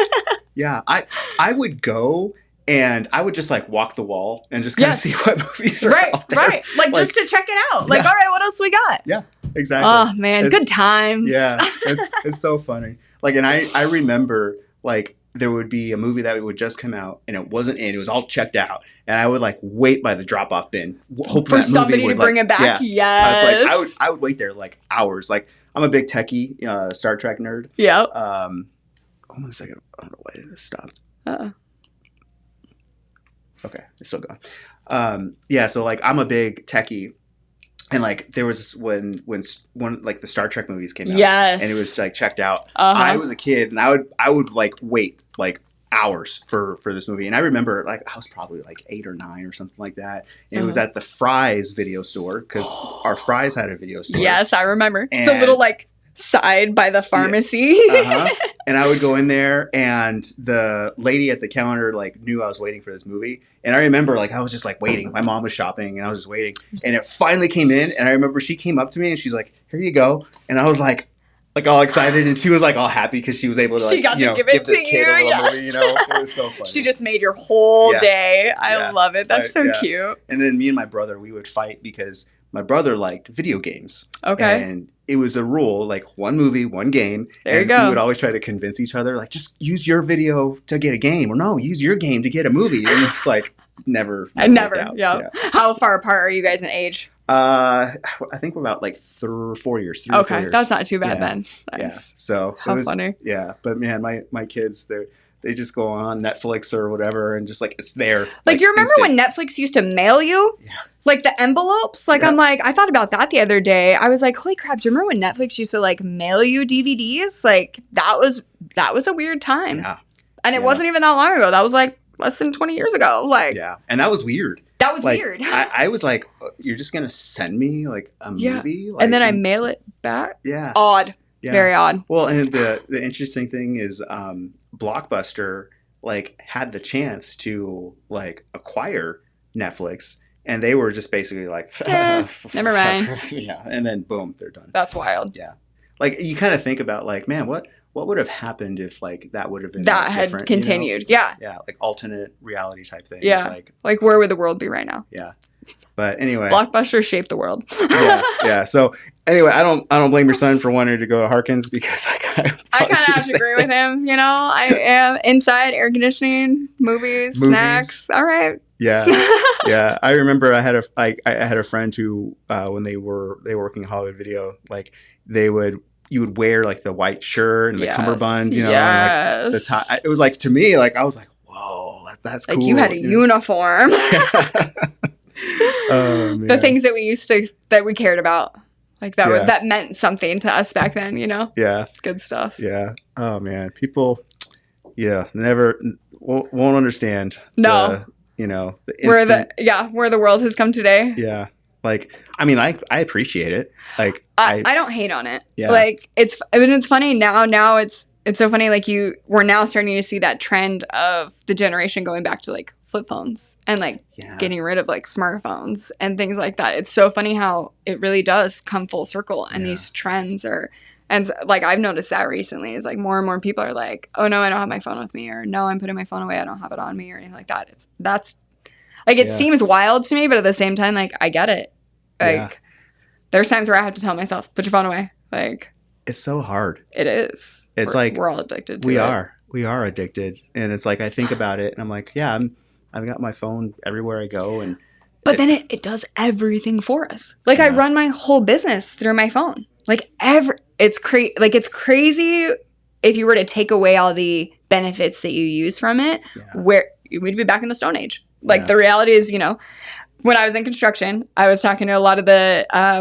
B: Yeah. I would go and I would just like walk the wall and just kind of see what movies are out there.
A: Right. Like just to check it out. Like, all right, what else we got?
B: Yeah, exactly.
A: Oh man, good times.
B: Yeah. It's so funny. Like, and I remember like there would be a movie that would just come out and it wasn't in, it was all checked out. And I would like wait by the drop off bin, hoping
A: for somebody to bring it back. Yeah.
B: Yes. I would wait there like hours. Like I'm a big techie Star Trek nerd.
A: Yeah.
B: Hold on a second. I don't know why this stopped. Okay, it's still going. Yeah, so like I'm a big techie, and like there was when like the Star Trek movies came out,
A: yes,
B: and it was like checked out. I was a kid, and I would like wait like hours for this movie, and I remember like I was probably like 8 or 9 or something like that, and it was at the Fry's video store because our Fry's had a video store.
A: Yes, I remember the little like side by the pharmacy.
B: And I would go in there and the lady at the counter like knew I was waiting for this movie. And I remember like I was just like waiting. My mom was shopping and I was just waiting. And it finally came in and I remember she came up to me and she's like, here you go. And I was like, like all excited, and she was like all happy because she was able to like,
A: She got to give
B: give
A: it
B: this
A: to
B: kid
A: you,
B: a little
A: yes.
B: movie, you know. It was so funny.
A: She just made your whole
B: Yeah.
A: day. I
B: Yeah.
A: love it. That's so
B: Yeah.
A: cute.
B: And then me and my brother, we would fight because my brother liked video games.
A: Okay.
B: And it was a rule, like one movie, one game.
A: There you
B: and
A: go.
B: we would always try to convince each other, like, just use your video to get a game. Or no, use your game to get a movie. And it's like, never
A: Never.
B: worked out.
A: Yeah. How far apart are you guys in age?
B: I think we're about like 4 years. 3 or 4 years.
A: That's not too bad
B: Yeah.
A: then. Nice.
B: Yeah. So
A: How funny.
B: Yeah. But man, my kids, they just go on Netflix or whatever and just like it's there.
A: Like, do you remember
B: instant.
A: when Netflix used to mail you?
B: Yeah.
A: Like the envelopes? Like,
B: Yeah.
A: I'm like, I thought about that the other day. I was like, holy crap, do you remember when Netflix used to like mail you DVDs? Like, that was a weird time.
B: Yeah.
A: And it
B: Yeah.
A: wasn't even that long ago. That was like less than 20 years ago. Like,
B: Yeah. And that was weird.
A: that was
B: Like,
A: weird.
B: I was like, you're just gonna send me like a
A: Yeah.
B: movie, like,
A: and then I mail it back?
B: yeah,
A: Odd.
B: yeah.
A: Very odd.
B: Well, and the interesting thing is, Blockbuster like had the chance to like acquire Netflix, and they were just basically like,
A: Never mind.
B: Yeah, and then boom, they're done.
A: That's wild.
B: Yeah, like you kind of think about like, man, what would have happened if like that would have been
A: That
B: like,
A: had
B: different, you know?
A: continued. Yeah.
B: Yeah, like alternate reality type thing.
A: Yeah.
B: It's like,
A: Like, where would the world be right now?
B: yeah. But anyway,
A: Blockbuster shaped the world.
B: yeah. So anyway, I don't blame your son for wanting to go to Harkins because
A: I kind of have to agree with him. You know, I am inside air conditioning, movies, snacks. All right.
B: Yeah, yeah. I remember I had a friend who when they were working in Hollywood Video, like you would wear like the white shirt and the cummerbund, you know, and, like, the tie. It was like to me, like I was like, whoa, that's
A: like
B: cool.
A: you had a uniform.
B: Oh, man.
A: The things that we cared about, like that
B: Yeah.
A: that meant something to us back then. You know.
B: Yeah.
A: Good stuff.
B: Yeah. Oh man, people, never won't understand.
A: No. Where the world has come today.
B: Yeah. Like, I mean, I appreciate it. Like,
A: I don't hate on it.
B: Yeah.
A: Like it's funny now. It's so funny. Like we're now starting to see that trend of the generation going back to like flip phones and like getting rid of like smartphones and things like that. It's so funny how it really does come full circle, and these trends are. And like I've noticed that recently is like more and more people are like, oh no, I don't have my phone with me, or no, I'm putting my phone away, I don't have it on me, or anything like that. That's like it seems wild to me, but at the same time, like I get it. Like there's times where I have to tell myself, put your phone away. Like
B: it's so hard.
A: It is.
B: It's like
A: we're all addicted to it.
B: We are addicted, and it's like I think about it, and I'm like, yeah, I've got my phone everywhere I go,
A: but then it does everything for us. Like I run my whole business through my phone. Like it's crazy if you were to take away all the benefits that you use from it, where we'd be back in the Stone Age. Like the reality is, when I was in construction, I was talking to a lot of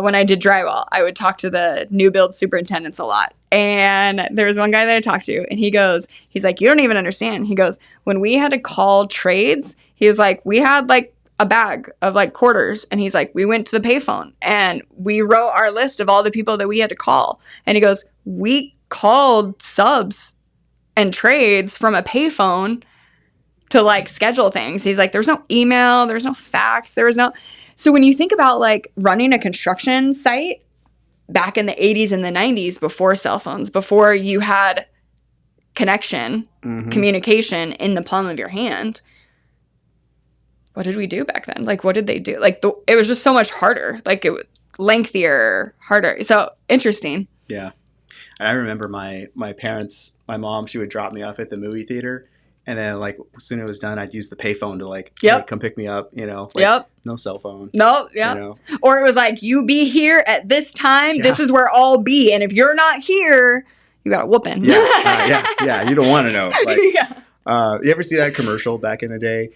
A: when I did drywall, I would talk to the new build superintendents a lot. And there was one guy that I talked to, and he's like, you don't even understand. He goes, when we had to call trades, he was like, we had like a bag of like quarters. And he's like, we went to the payphone and we wrote our list of all the people that we had to call. And he goes, we called subs and trades from a payphone to like schedule things. He's like, there's no email, there's no fax, there was no. So when you think about like running a construction site back in the 80s and the 90s, before cell phones, before you had connection, communication in the palm of your hand, what did we do back then? Like, what did they do? Like, it was just so much harder. Like, it was lengthier, harder. So interesting.
B: Yeah. And I remember my parents, my mom, she would drop me off at the movie theater. And then, like, as soon as it was done, I'd use the payphone to, like, hey, come pick me up, Like, no cell phone.
A: No, Or it was like, you be here at this time. Yeah. This is where I'll be. And if you're not here, you got a whooping.
B: Yeah. You don't want to know. Like, you ever see that commercial back in the day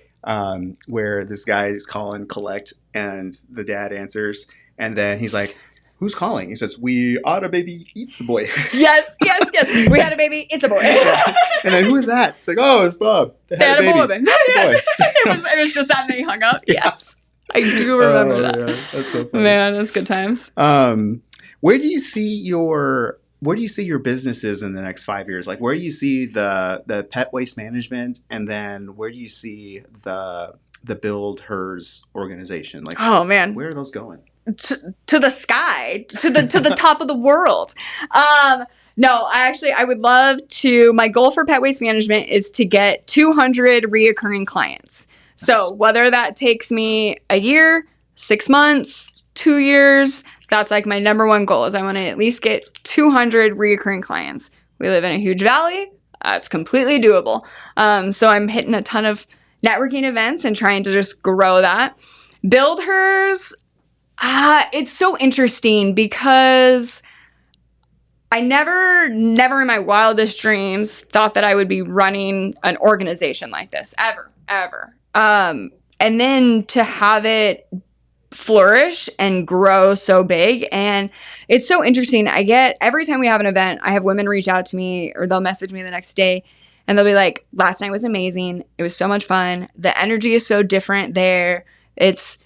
B: where this guy is calling collect and the dad answers, and then he's like, who's calling? He says, we ought a baby eats a boy.
A: Yes. We had a baby. It's a boy.
B: And then who is that? It's like, oh, it's Bob.
A: They had a boy. It was just that, and then he hung up. Yes. I do remember that. Yeah. That's so funny. Man, that's good times.
B: Where do you see your businesses in the next 5 years? Like, where do you see the pet waste management, and then where do you see the Build Hers organization? Like,
A: oh man,
B: where are those going?
A: To the sky, to the top of the world. No, I would love to. My goal for pet waste management is to get 200 reoccurring clients. Nice. So whether that takes me a year, 6 months, 2 years, that's like my number one goal is I want to at least get 200 reoccurring clients. We live in a huge valley. It's completely doable. So I'm hitting a ton of networking events and trying to just grow that. Build hers. It's so interesting because I never in my wildest dreams thought that I would be running an organization like this ever. And then to have it flourish and grow so big. And it's so interesting. Every time we have an event, I have women reach out to me or they'll message me the next day and they'll be like, last night was amazing. It was so much fun. The energy is so different there. It's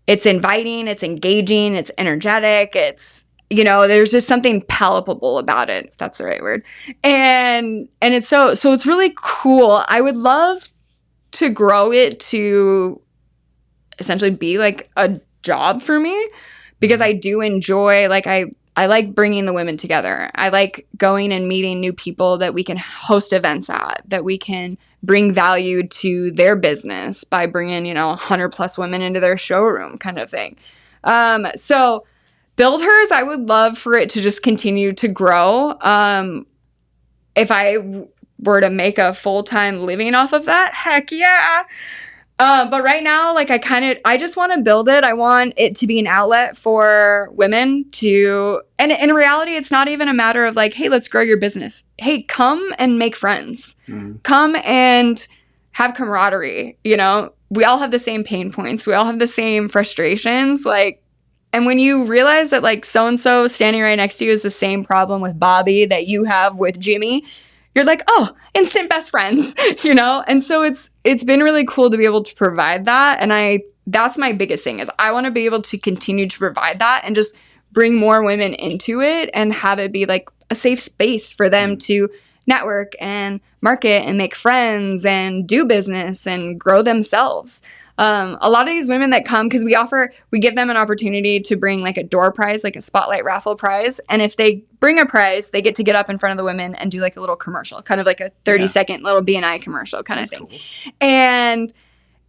A: inviting, it's engaging, it's energetic, there's just something palpable about it, if that's the right word. And it's so it's really cool. I would love to grow it to essentially be like a job for me because I do enjoy, like, I like bringing the women together. I like going and meeting new people that we can host events at, that we can bring value to their business by bringing, 100 plus women into their showroom kind of thing. So Build Hers, I would love for it to just continue to grow. If I were to make a full-time living off of that, heck yeah. But right now, like, I just want to build it. I want it to be an outlet for women to, and in reality, it's not even a matter of like, hey, let's grow your business. Hey, come and make friends. Mm-hmm. Come and have camaraderie. We all have the same pain points. We all have the same frustrations. Like, and when you realize that like so-and-so standing right next to you is the same problem with Bobby that you have with Jimmy, you're like, oh, instant best friends, And so it's been really cool to be able to provide that. And that's my biggest thing is I want to be able to continue to provide that and just bring more women into it and have it be like a safe space for them to network and market and make friends and do business and grow themselves. A lot of these women that come, because we give them an opportunity to bring like a door prize, like a spotlight raffle prize. And if they bring a prize, they get to get up in front of the women and do like a little commercial, kind of like a 30-second little B&I commercial kind of thing. Cool. And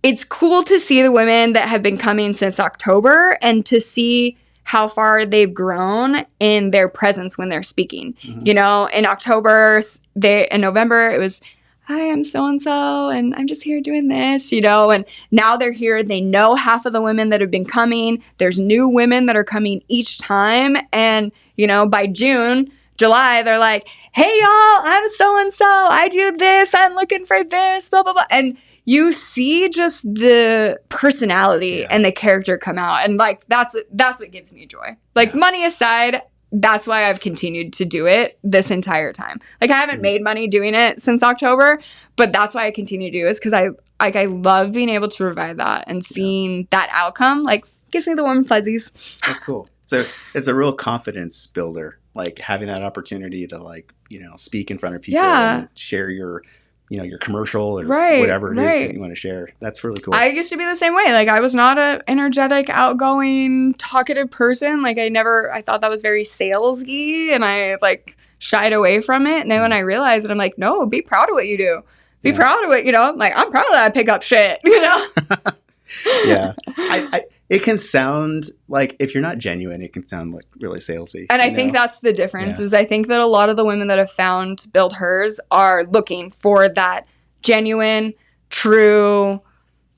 A: it's cool to see the women that have been coming since October and to see how far they've grown in their presence when they're speaking. Mm-hmm. In October, in November, it was, hi, I'm so-and-so, and I'm just here doing this, and now they're here. They know half of the women that have been coming. There's new women that are coming each time. And, by July, they're like, hey, y'all, I'm so-and-so. I do this. I'm looking for this, blah, blah, blah. And you see just the personality and the character come out. And, like, that's what gives me joy. Like, money aside, that's why I've continued to do it this entire time. Like, I haven't made money doing it since October, but that's why I continue to do it is because I love being able to provide that and seeing that outcome. Like, gives me the warm fuzzies.
B: That's cool. So it's a real confidence builder, like having that opportunity to like, speak in front of people and share your commercial or whatever it is that you want to share. That's really cool.
A: I used to be the same way. Like, I was not a energetic, outgoing, talkative person. Like, I thought that was very salesy and I like shied away from it. And then when I realized it, I'm like, no, be proud of what you do. Be proud of it. I'm like, I'm proud that I pick up shit,
B: Yeah. It can sound like, if you're not genuine, it can sound like really salesy.
A: And I think that's the difference is I think that a lot of the women that have found Build Hers are looking for that genuine, true,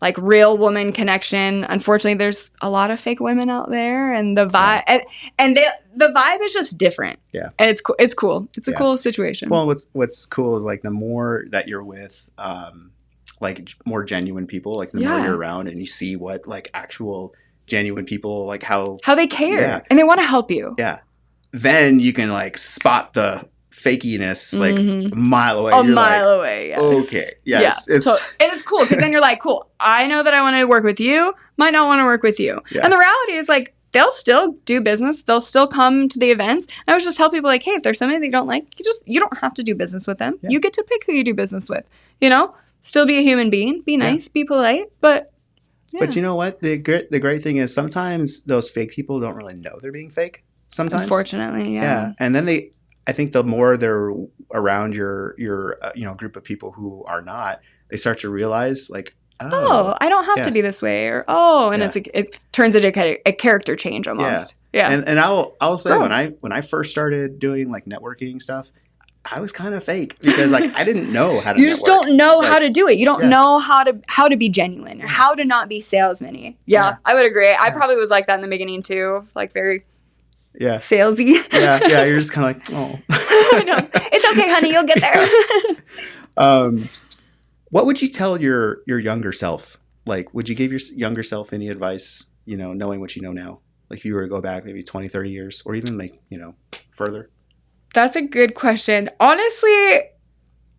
A: like real woman connection. Unfortunately, there's a lot of fake women out there and the vibe the vibe is just different. Yeah. And it's cool. It's a cool situation.
B: Well, what's cool is like the more that you're with like more genuine people, like the more you're around and you see what like actual genuine people, like how
A: they care and they want to help you.
B: Yeah. Then you can like spot the fakiness like a mile away.
A: A mile away, yes.
B: Okay. Yes.
A: Yeah. And it's cool because then you're like, cool, I know that I want to work with you, might not want to work with you. Yeah. And the reality is like, they'll still do business. They'll still come to the events. And I would just tell people like, hey, if there's somebody that you don't like, you don't have to do business with them. Yeah. You get to pick who you do business with, Still be a human being, be nice, be polite, but
B: But you know what? The great thing is sometimes those fake people don't really know they're being fake. Sometimes.
A: Unfortunately, yeah.
B: And then I think the more they're around your group of people who are not, they start to realize like,
A: oh, I don't have to be this way, or and it turns into a character change almost. Yeah.
B: And I'll say
A: Growth.
B: when I first started doing like networking stuff, I was kind of fake because like I didn't know how to.
A: You just don't know how to do it. You don't
B: Yeah.
A: know how to be genuine or how to not be salesman-y. Yeah, I would agree. I probably was like that in the beginning too, like very salesy.
B: Yeah. You're just kind of like, oh.
A: I know. It's okay, honey. You'll get there.
B: What would you tell your younger self? Like, would you give your younger self any advice, knowing what you know now? Like if you were to go back maybe 20, 30 years or even like, further?
A: That's a good question. Honestly,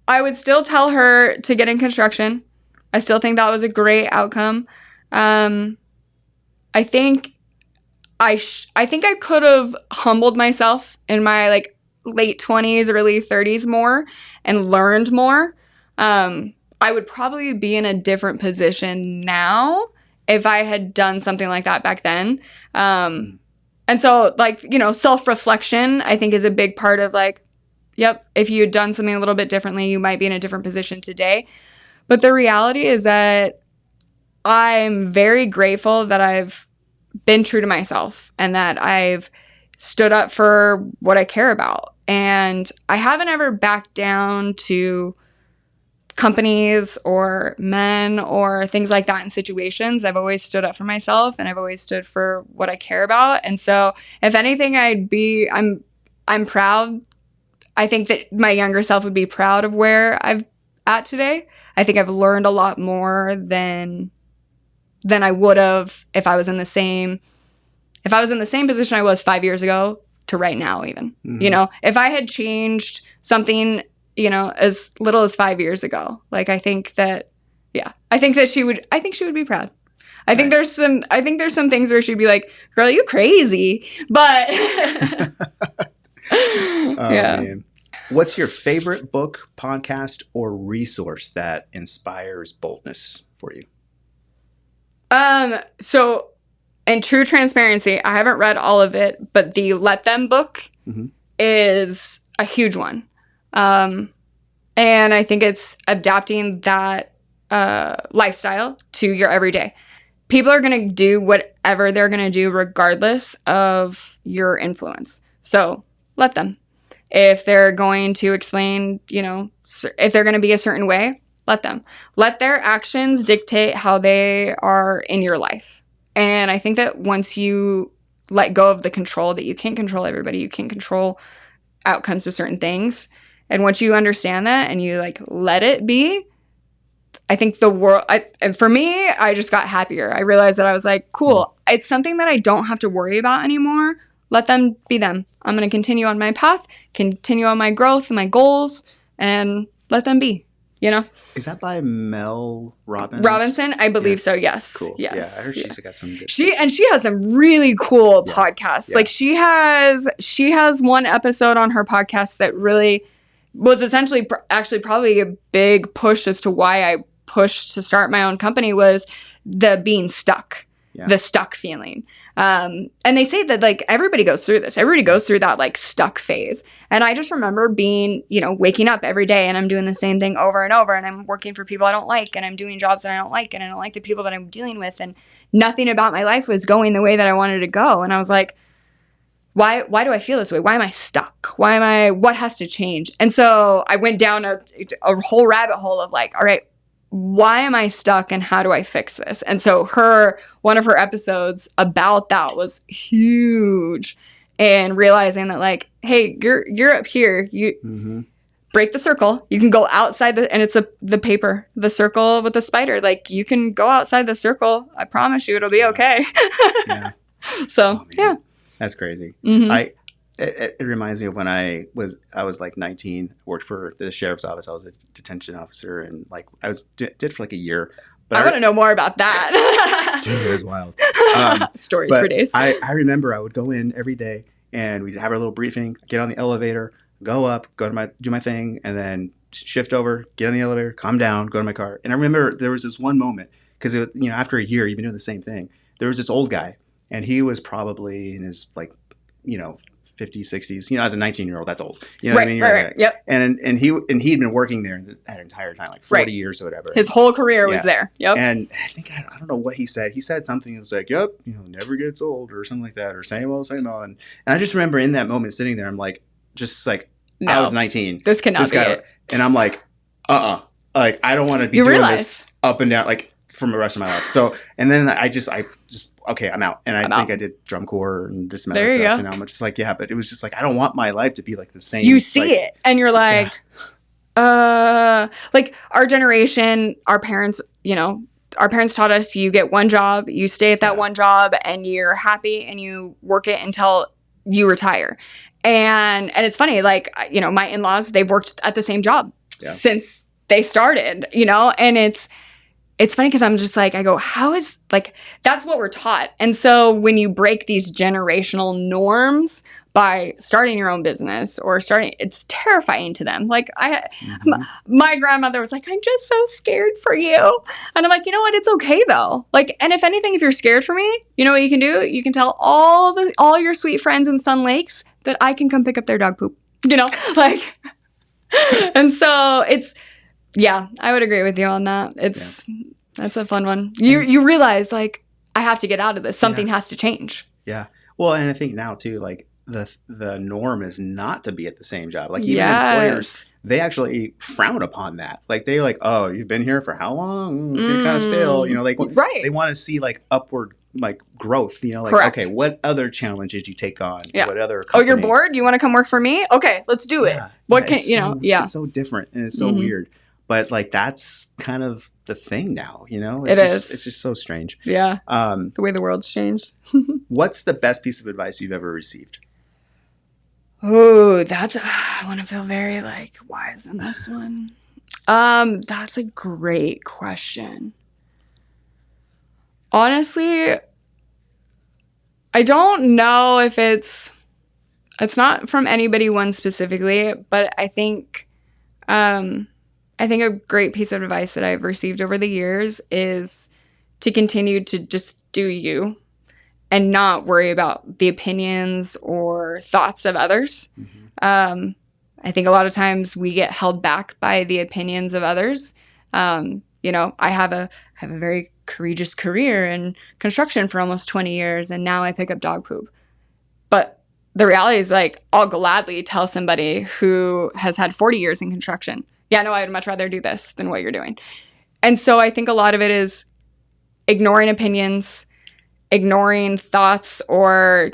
A: I would still tell her to get in construction. I still think that was a great outcome. I think I could have humbled myself in my like late 20s, early 30s more and learned more. I would probably be in a different position now if I had done something like that back then. And so, like, self-reflection, I think, is a big part of, like, yep, if you had done something a little bit differently, you might be in a different position today. But the reality is that I'm very grateful that I've been true to myself and that I've stood up for what I care about. And I haven't ever backed down to companies or men or things like that in situations. I've always stood up for myself and I've always stood for what I care about. And so if anything, I'm proud. I think that my younger self would be proud of where I've at today. I think I've learned a lot more than I would have if I was in the same position I was 5 years ago to right now even.
B: Mm-hmm.
A: If I had changed something as little as 5 years ago. Like, I think she would be proud. I think there's some things where she'd be like, girl, you crazy. But,
B: Man. What's your favorite book, podcast, or resource that inspires boldness for you?
A: So in true transparency, I haven't read all of it, but the Let Them book is a huge one. And I think it's adapting that lifestyle to your everyday. People are going to do whatever they're going to do regardless of your influence. So let them. If they're going to explain, if they're going to be a certain way, let them. Let their actions dictate how they are in your life. And I think that once you let go of the control, that you can't control everybody, you can't control outcomes to certain things. And once you understand that and you like let it be, I think the world, and for me, I just got happier. I realized that I was like, cool, it's something that I don't have to worry about anymore. Let them be them. I'm going to continue on my path, continue on my growth and my goals, and let them be,
B: Is that by Mel Robbins?
A: Robinson? I believe so, yes.
B: Cool.
A: Yes.
B: Yeah, I heard she's got some good
A: She has some really cool podcasts.
B: Yeah.
A: Like she has one episode on her podcast that really was essentially actually probably a big push as to why I pushed to start my own company was the being stuck, the stuck feeling. And they say that like everybody goes through this. Everybody goes through that like stuck phase. And I just remember being, waking up every day and I'm doing the same thing over and over and I'm working for people I don't like and I'm doing jobs that I don't like and I don't like the people that I'm dealing with and nothing about my life was going the way that I wanted to go. And I was like, why do I feel this way? Why am I stuck? What has to change? And so I went down a whole rabbit hole of like, all right, why am I stuck and how do I fix this? And so one of her episodes about that was huge and realizing that like, hey, you're up here. You break the circle. You can go outside and it's the paper, the circle with the spider. Like you can go outside the circle. I promise you it'll be okay.
B: Yeah.
A: So, yeah.
B: That's crazy.
A: Mm-hmm.
B: It reminds me of when I was like 19, worked for the sheriff's office. I was a detention officer and like I did for like a year. But
A: I want to know more about that.
B: Dude, it was wild.
A: Stories for days.
B: I remember I would go in every day and we'd have our little briefing, get on the elevator, go up, do my thing, and then shift over, get on the elevator, calm down, go to my car. And I remember there was this one moment because after a year you've been doing the same thing. There was this old guy and he was probably in his like 50s 50s, 60s. As a 19-year-old, that's old. You know what I mean?
A: Right. Yep.
B: And he'd been working there that entire time, like 40 years or whatever.
A: His whole career was there. Yep.
B: And I think, I don't know what he said. He said something that was like, yep, never gets old or something like that, or same old, same old. And I just remember in that moment sitting there, I'm like, no, I was 19.
A: This cannot be it.
B: And I'm like, like, I don't want to be doing this up and down, like, for the rest of my life. So, and then I just okay, I'm out. And I think I did drum corps and this amount of stuff. And I'm just like, yeah, but it was just like, I don't want my life to be like the same.
A: You see it and you're like, like our generation, our parents taught us you get one job, you stay at that one job, and you're happy and you work it until you retire. And it's funny, like, my in-laws, they've worked at the same job since they started, and it's funny because I'm just like, I go, how is, like, that's what we're taught. And so when you break these generational norms by starting your own business or it's terrifying to them. Like my grandmother was like, I'm just so scared for you. And I'm like, you know what? It's okay though. Like, and if anything, if you're scared for me, you know what you can do? You can tell all your sweet friends in Sun Lakes that I can come pick up their dog poop, like, and so I would agree with you on that. That's a fun one. You realize, like, I have to get out of this. Something has to change. Yeah.
B: Well, and I think now too, like, the norm is not to be at the same job. Like, even employers, they actually frown upon that. Like, they're like, oh, you've been here for how long? It's kind of stale. Like, they want to see, like, upward, like, growth. Like, correct. Okay, what other challenge did you take on?
A: Yeah.
B: What other company?
A: Oh, you're bored? You want to come work for me? Okay, let's do it. What can
B: It's so different and it's so weird. But, like, that's kind of the thing now, It's just so strange.
A: Yeah. The way the world's changed.
B: What's the best piece of advice you've ever received?
A: Oh, I want to feel very, like, wise in this one. That's a great question. Honestly, I don't know if it's not from anybody one specifically, but I think a great piece of advice that I've received over the years is to continue to just do you and not worry about the opinions or thoughts of others. Mm-hmm. I think a lot of times we get held back by the opinions of others. I have a very courageous career in construction for almost 20 years, and now I pick up dog poop. But the reality is, like, I'll gladly tell somebody who has had 40 years in construction, yeah, no, I would much rather do this than what you're doing. And so I think a lot of it is ignoring opinions, ignoring thoughts or,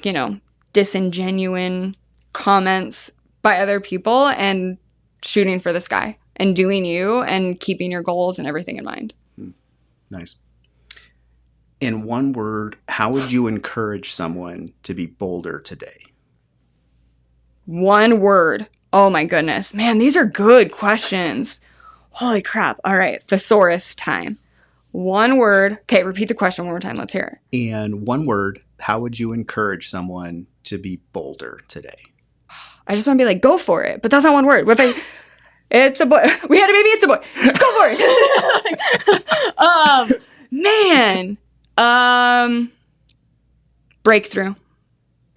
A: disingenuine comments by other people, and shooting for the sky and doing you and keeping your goals and everything in mind.
B: Nice. In one word, how would you encourage someone to be bolder today?
A: One word. Oh my goodness. Man, these are good questions. Holy crap. All right. Thesaurus time. One word. Okay, repeat the question one more time. Let's hear it.
B: In one word, how would you encourage someone to be bolder today?
A: I just want to be like, go for it. But that's not one word. What if it's a boy. We had a baby. It's a boy. Go for it. Breakthrough.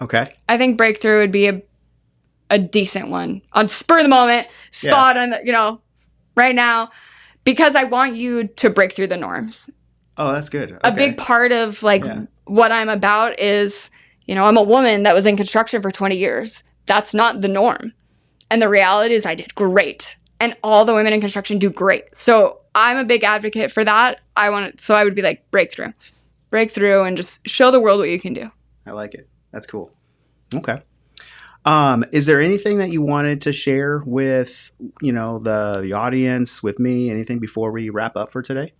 B: Okay.
A: I think breakthrough would be a decent one on spur of the moment, spot on the, right now, because I want you to break through the norms.
B: Oh, that's good. Okay.
A: A big part of what I'm about is, I'm a woman that was in construction for 20 years. That's not the norm. And the reality is I did great. And all the women in construction do great. So I'm a big advocate for that. I would be like, breakthrough and just show the world what you can do.
B: I like it. That's cool. Okay. Is there anything that you wanted to share with, the audience, with me, anything before we wrap up for today?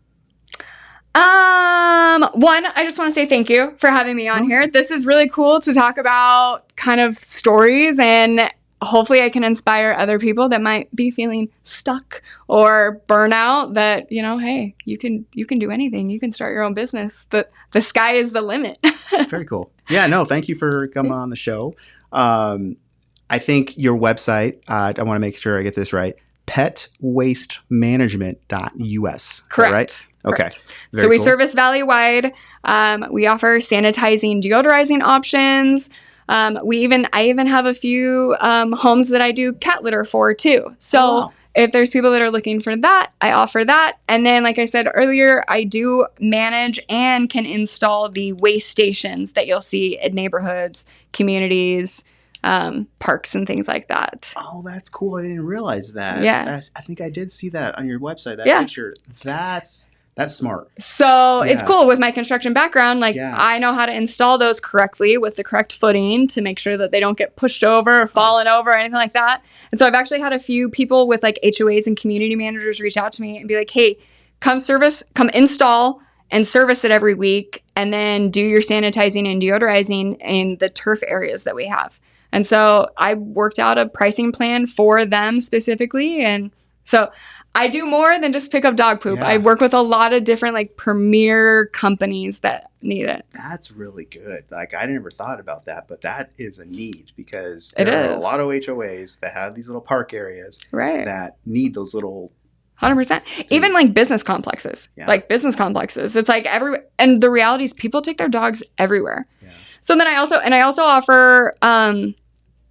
A: One, I just want to say thank you for having me on here. This is really cool to talk about kind of stories, and hopefully I can inspire other people that might be feeling stuck or burnout that, hey, you can do anything. You can start your own business. The sky is the limit.
B: Very cool. Yeah, no, thank you for coming on the show. I think your website, I want to make sure I get this right, petwastemanagement.us.
A: Correct.
B: Right? Okay.
A: Correct. So we service valley-wide. We offer sanitizing, deodorizing options. I even have a few homes that I do cat litter for too. So if there's people that are looking for that, I offer that. And then, like I said earlier, I do manage and can install the waste stations that you'll see in neighborhoods, communities, parks, and things like that.
B: Oh, that's cool. I didn't realize that.
A: Yeah.
B: I think I did see that on your website, that picture. That's smart.
A: So it's cool with my construction background. Like I know how to install those correctly with the correct footing to make sure that they don't get pushed over or fallen over or anything like that. And so I've actually had a few people with like HOAs and community managers reach out to me and be like, hey, come install and service it every week, and then do your sanitizing and deodorizing in the turf areas that we have. And so I worked out a pricing plan for them specifically. And so I do more than just pick up dog poop. I work with a lot of different like premier companies that need it.
B: That's really good. Like I never thought about that, but that is a need because there are a lot of HOAs that have these little park areas that need those little
A: 100%. Even like business complexes. Like business complexes. It's like and the reality is people take their dogs everywhere. Yeah. So then I also offer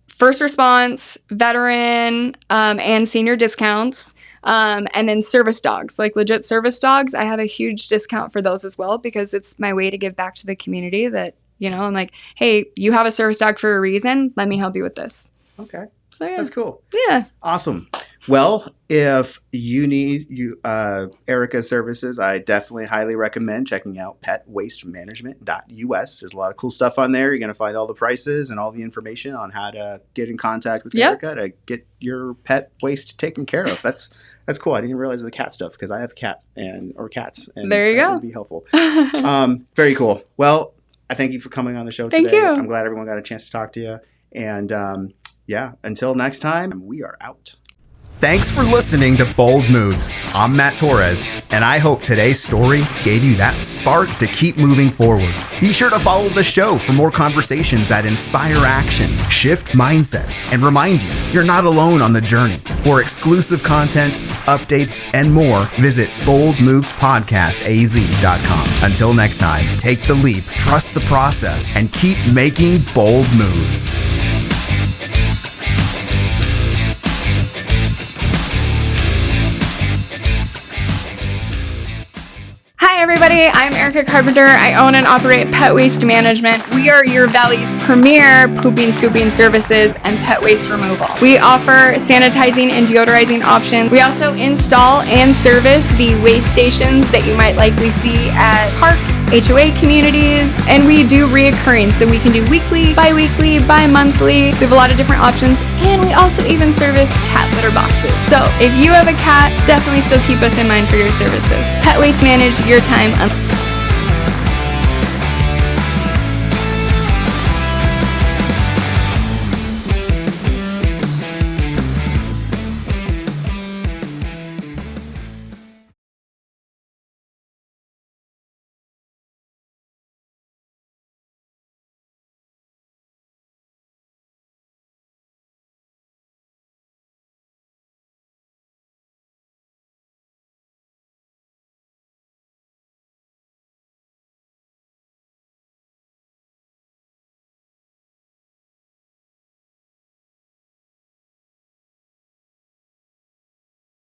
A: first response, veteran, and senior discounts. And then service dogs, like legit service dogs. I have a huge discount for those as well because it's my way to give back to the community that, I'm like, hey, you have a service dog for a reason. Let me help you with this.
B: Okay.
A: So,
B: that's cool.
A: Yeah.
B: Awesome. Well, if you need Erica's services, I definitely highly recommend checking out petwastemanagement.us. There's a lot of cool stuff on there. You're going to find all the prices and all the information on how to get in contact with Erica to get your pet waste taken care of. That's cool. I didn't realize the cat stuff because I have cats. And
A: there you go.
B: That would be helpful. Very cool. Well, I thank you for coming on the show today.
A: Thank you.
B: I'm glad everyone got a chance to talk to you. And until next time, we are out. Thanks for listening to Bold Moves. I'm Matt Torres, and I hope today's story gave you that spark to keep moving forward. Be sure to follow the show for more conversations that inspire action, shift mindsets, and remind you you're not alone on the journey. For exclusive content, updates, and more, visit boldmovespodcastaz.com. Until next time, take the leap, trust the process, and keep making bold moves.
A: Hi everybody, I'm Erica Carpenter. I own and operate Pet Waste Management. We are your Valley's premier pooping, scooping services and pet waste removal. We offer sanitizing and deodorizing options. We also install and service the waste stations that you might likely see at parks, HOA communities, and we do reoccurring, so we can do weekly, bi-weekly, bi-monthly. We have a lot of different options, and we also even service cat litter boxes. So if you have a cat, definitely still keep us in mind for your services. Pet Waste Manage, your time